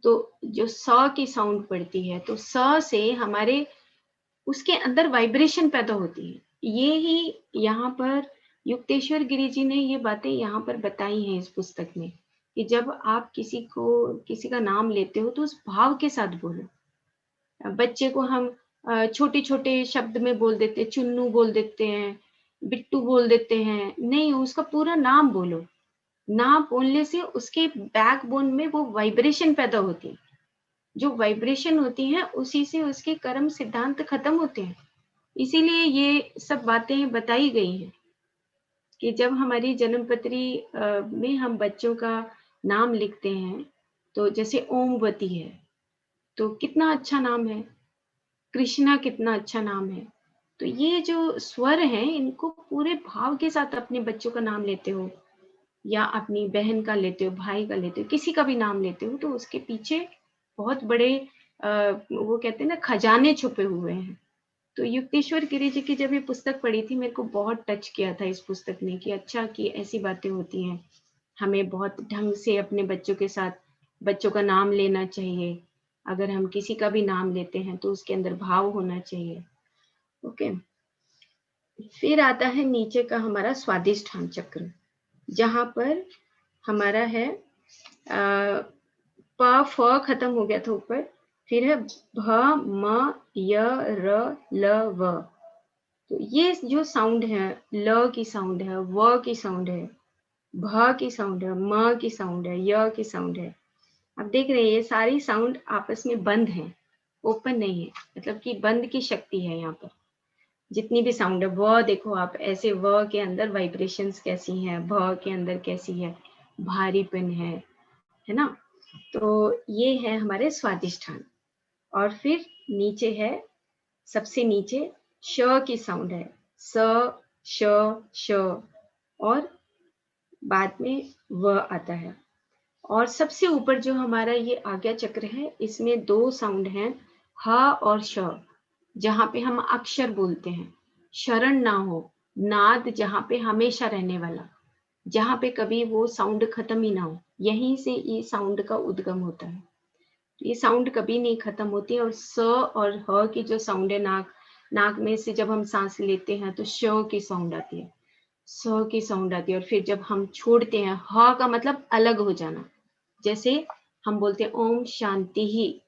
तो जो स की साउंड पड़ती है, तो स से हमारे उसके अंदर वाइब्रेशन पैदा होती है। ये ही यहाँ पर युक्तेश्वर गिरी जी ने ये बातें यहाँ पर बताई हैं इस पुस्तक में, कि जब आप किसी का नाम लेते हो तो उस भाव के साथ बोलो। बच्चे को हम छोटे छोटे शब्द में बोल देते हैं, चुन्नू बोल देते हैं, बिट्टू बोल देते हैं, नहीं उसका पूरा नाम बोलो। नाम बोलने से उसके बैकबोन में वो वाइब्रेशन पैदा होती है, जो वाइब्रेशन होती है उसी से उसके कर्म सिद्धांत खत्म होते हैं। इसीलिए ये सब बातें बताई गई हैं कि जब हमारी जन्मपत्री में हम बच्चों का नाम लिखते हैं, तो जैसे ओमवती है तो कितना अच्छा नाम है, कृष्णा कितना अच्छा नाम है। तो ये जो स्वर हैं इनको पूरे भाव के साथ अपने बच्चों का नाम लेते हो, या अपनी बहन का लेते हो, भाई का लेते हो, किसी का भी नाम लेते हो, तो उसके पीछे बहुत बड़े वो कहते हैं ना खजाने छुपे हुए हैं। तो युक्तेश्वर गिरी जी की जब ये पुस्तक पढ़ी थी, मेरे को बहुत टच किया था इस पुस्तक ने, कि अच्छा कि ऐसी बातें होती हैं। हमें बहुत ढंग से अपने बच्चों के साथ बच्चों का नाम लेना चाहिए। अगर हम किसी का भी नाम लेते हैं तो उसके अंदर भाव होना चाहिए। ओके, फिर आता है नीचे का हमारा स्वादिष्ठान चक्र, जहाँ पर हमारा है प फ खत्म हो गया था ऊपर, फिर है भ म य र ल व। तो ये जो साउंड है, ल की साउंड है, व की साउंड है, भ की साउंड है, म की साउंड है, य की साउंड है। अब देख रहे हैं ये सारी साउंड आपस में बंद है, ओपन नहीं है, मतलब कि बंद की शक्ति है यहाँ पर। जितनी भी साउंड है, व देखो आप ऐसे, व के अंदर वाइब्रेशंस कैसी हैं, भ के अंदर कैसी है, भारीपन है ना। तो ये है हमारे स्वादिष्ठान। और फिर नीचे है, सबसे नीचे श की साउंड है, स श श, और बाद में व आता है। और सबसे ऊपर जो हमारा ये आज्ञा चक्र है, इसमें 2 साउंड हैं, ह और श, जहाँ पे हम अक्षर बोलते हैं, शरण ना हो, नाद जहाँ पे हमेशा रहने वाला, जहाँ पे कभी वो साउंड खत्म ही ना हो, यहीं से ये साउंड का उद्गम होता है। ये साउंड कभी नहीं खत्म होती। और स और ह की जो साउंड है, नाक में से जब हम सांस लेते हैं तो श की साउंड आती है, स की साउंड आती है, और फिर जब हम छोड़ते हैं, ह का मतलब अलग हो जाना। जैसे हम बोलते हैं ओम शांति ही,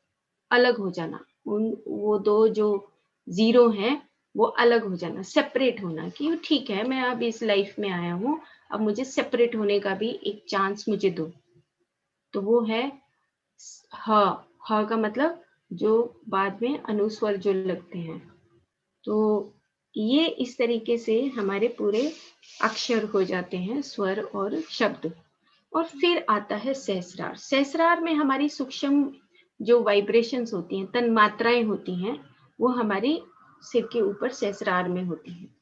अलग हो जाना, उन वो 2 जो जीरो हैं वो अलग हो जाना, सेपरेट होना, कि ठीक है मैं अब इस लाइफ में आया हूँ, अब मुझे सेपरेट होने का भी एक चांस मुझे दो। तो वो है ह। ह का मतलब जो बाद में अनुस्वर जो लगते हैं, तो ये इस तरीके से हमारे पूरे अक्षर हो जाते हैं, स्वर और शब्द। और फिर आता है सहस्रार। सहस्रार में हमारी सूक्ष्म जो वाइब्रेशंस होती हैं, तन्मात्राएं होती हैं, वो हमारे सिर के ऊपर सहस्रार में होती हैं।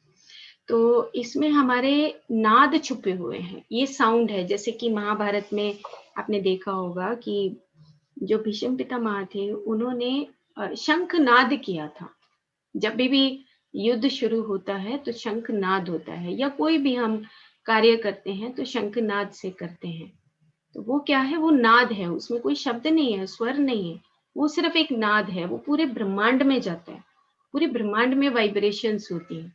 तो इसमें हमारे नाद छुपे हुए हैं, ये साउंड है। जैसे कि महाभारत में आपने देखा होगा कि जो भीष्म पितामह थे, उन्होंने शंख नाद किया था। जब भी युद्ध शुरू होता है तो शंख नाद होता है, या कोई भी हम कार्य करते हैं तो शंख नाद से करते हैं। तो वो क्या है, वो नाद है, उसमें कोई शब्द नहीं है, स्वर नहीं है, वो सिर्फ एक नाद है। वो पूरे ब्रह्मांड में जाता है, पूरे ब्रह्मांड में वाइब्रेशंस होती हैं।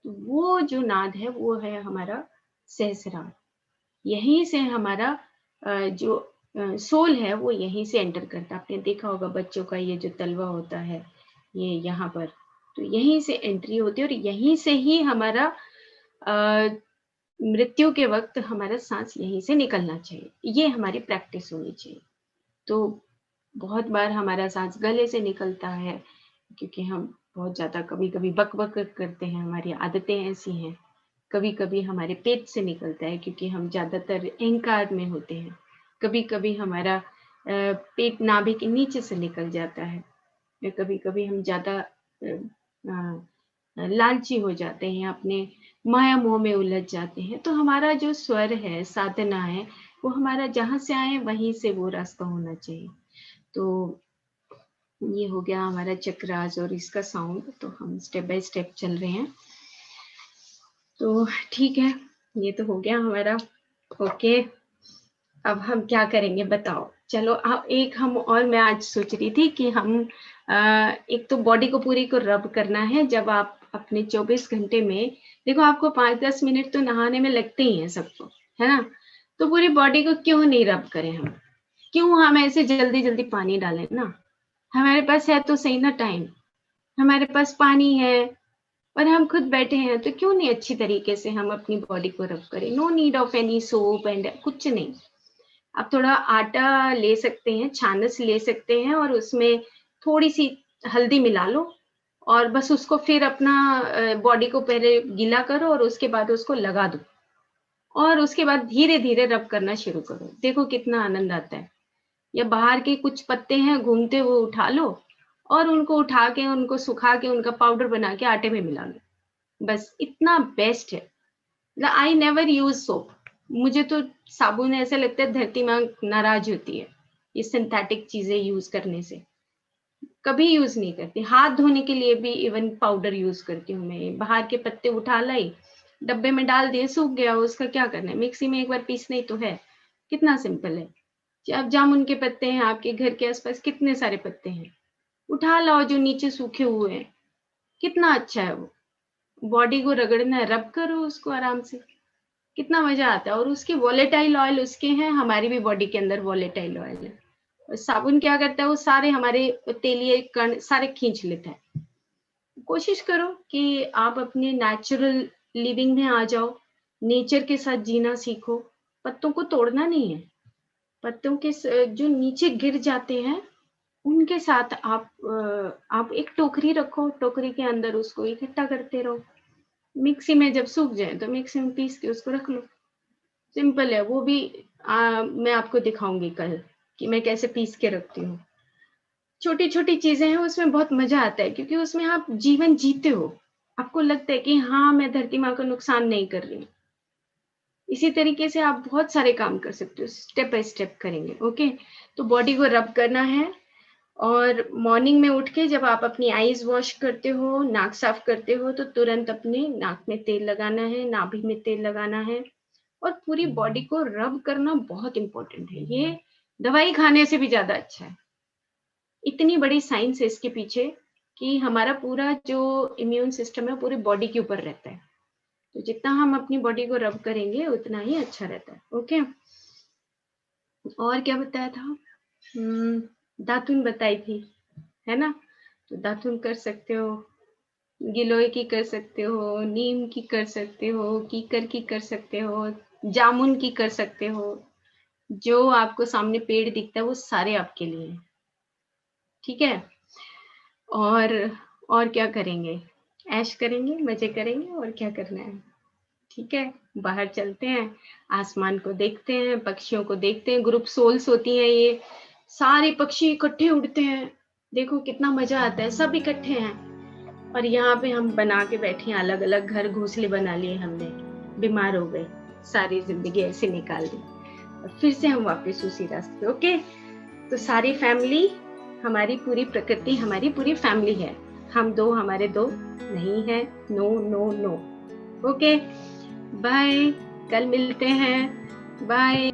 तो वो जो नाद है वो है हमारा सहस्रार। यहीं से हमारा जो सोल है वो यहीं से एंटर करता है। आपने देखा होगा बच्चों का ये जो तलवा होता है, ये यहाँ पर, तो यहीं से एंट्री होती है और यहीं से ही हमारा मृत्यु के वक्त हमारा सांस यहीं से निकलना चाहिए। ये हमारी प्रैक्टिस होनी चाहिए। तो बहुत बार हमारा सांस गले से निकलता है, क्योंकि हम बहुत ज्यादा कभी कभी बक बक करते हैं, हमारी आदतें ऐसी हैं। कभी कभी हमारे पेट से निकलता है, क्योंकि हम ज्यादातर अहंकार में होते हैं। कभी कभी हमारा पेट नाभि के नीचे से निकल जाता है, या कभी कभी हम ज्यादा लालची हो जाते हैं, अपने माया मोह में उलझ जाते हैं। तो हमारा जो स्वर है, साधना है, वो हमारा जहां से आए वहीं से वो रास्ता होना चाहिए। तो ये हो गया हमारा चक्रास और इसका साउंड। तो हम स्टेप बाय स्टेप चल रहे हैं। तो ठीक है, ये तो हो गया हमारा। ओके, अब हम क्या करेंगे बताओ। चलो अब एक हम और, मैं आज सोच रही थी कि हम एक तो बॉडी को पूरी को रब करना है। जब आप अपने 24 घंटे में, देखो आपको 5-10 मिनट तो नहाने में लगते ही हैं सबको, है ना। तो पूरी बॉडी को क्यों नहीं रब करें हम, क्यों हम ऐसे जल्दी जल्दी पानी डालें ना। हमारे पास है तो सही ना टाइम, हमारे पास पानी है और हम खुद बैठे हैं, तो क्यों नहीं अच्छी तरीके से हम अपनी बॉडी को रब करें। No need of any soap and कुछ नहीं। आप थोड़ा आटा ले सकते हैं, छानस ले सकते हैं, और उसमें थोड़ी सी हल्दी मिला लो, और बस उसको फिर अपना बॉडी को पहले गीला करो और उसके बाद उसको लगा दो, और उसके बाद धीरे धीरे रब करना शुरू करो। देखो कितना आनंद आता है। या बाहर के कुछ पत्ते हैं घूमते, वो उठा लो और उनको उठा के, उनको सुखा के, उनका पाउडर बना के आटे में मिला लो। बस इतना बेस्ट है। I never use soap. मुझे तो साबुन ऐसे लगता है धरती माँ नाराज होती है ये सिंथेटिक चीजें यूज करने से। कभी यूज नहीं करती। हाथ धोने के लिए भी इवन पाउडर यूज करती हूँ मैं। बाहर के पत्ते उठा लाई, डब्बे में डाल दिए, सूख गया, उसका क्या करना है, मिक्सी में एक बार पीसना ही तो है। कितना सिंपल है। अब जामुन के पत्ते हैं आपके घर के आसपास, कितने सारे पत्ते हैं, उठा लाओ जो नीचे सूखे हुए हैं। कितना अच्छा है वो। बॉडी को रगड़ना है, रब करो उसको आराम से, कितना मजा आता है। और उसके वॉलेटाइल ऑयल उसके हैं, हमारी भी बॉडी के अंदर वॉलेटाइल ऑयल है। और साबुन क्या करता है, वो सारे हमारे तेलीय कण सारे खींच लेता है। कोशिश करो कि आप अपने नेचुरल लिविंग में आ जाओ, नेचर के साथ जीना सीखो। पत्तों को तोड़ना नहीं है, पत्तों के जो नीचे गिर जाते हैं उनके साथ आप एक टोकरी रखो, टोकरी के अंदर उसको इकट्ठा करते रहो। मिक्सी में जब सूख जाए तो मिक्सी में पीस के उसको रख लो। सिंपल है वो भी। मैं आपको दिखाऊंगी कल कि मैं कैसे पीस के रखती हूँ। छोटी छोटी चीजें हैं, उसमें बहुत मजा आता है, क्योंकि उसमें आप जीवन जीते हो। आपको लगता है कि हाँ, मैं धरती माँ को नुकसान नहीं कर रही हूँ। इसी तरीके से आप बहुत सारे काम कर सकते हो, स्टेप बाय स्टेप करेंगे। ओके, तो बॉडी को रब करना है। और मॉर्निंग में उठ के जब आप अपनी आईज वॉश करते हो, नाक साफ करते हो, तो तुरंत अपने नाक में तेल लगाना है, नाभि में तेल लगाना है, और पूरी बॉडी को रब करना बहुत इंपॉर्टेंट है। ये दवाई खाने से भी ज्यादा अच्छा है। इतनी बड़ी साइंस है इसके पीछे कि हमारा पूरा जो इम्यून सिस्टम है पूरी बॉडी के ऊपर रहता है। तो जितना हम अपनी बॉडी को रब करेंगे उतना ही अच्छा रहता है। ओके, और क्या बताया था, दातुन बताई थी, है ना। तो दातुन कर सकते हो, गिलोय की कर सकते हो, नीम की कर सकते हो, कीकर की कर सकते हो, जामुन की कर सकते हो। जो आपको सामने पेड़ दिखता है वो सारे आपके लिए, ठीक है। और क्या करेंगे, ऐश करेंगे, मजे करेंगे और क्या करना है। ठीक है, बाहर चलते हैं, आसमान को देखते हैं, पक्षियों को देखते हैं। ग्रुप सोल्स होती हैं ये, सारे पक्षी इकट्ठे उड़ते हैं। देखो कितना मजा आता है, सब इकट्ठे हैं। और यहाँ पे हम बना के बैठे हैं, अलग अलग घर घोंसले बना लिए हमने, बीमार हो गए, सारी जिंदगी ऐसे निकाल दी और फिर से हम वापस उसी रास्ते। ओके, तो सारी फैमिली, हमारी पूरी प्रकृति हमारी पूरी फैमिली है। हम दो हमारे दो नहीं है। No no no. Okay, bye, कल मिलते हैं। बाय।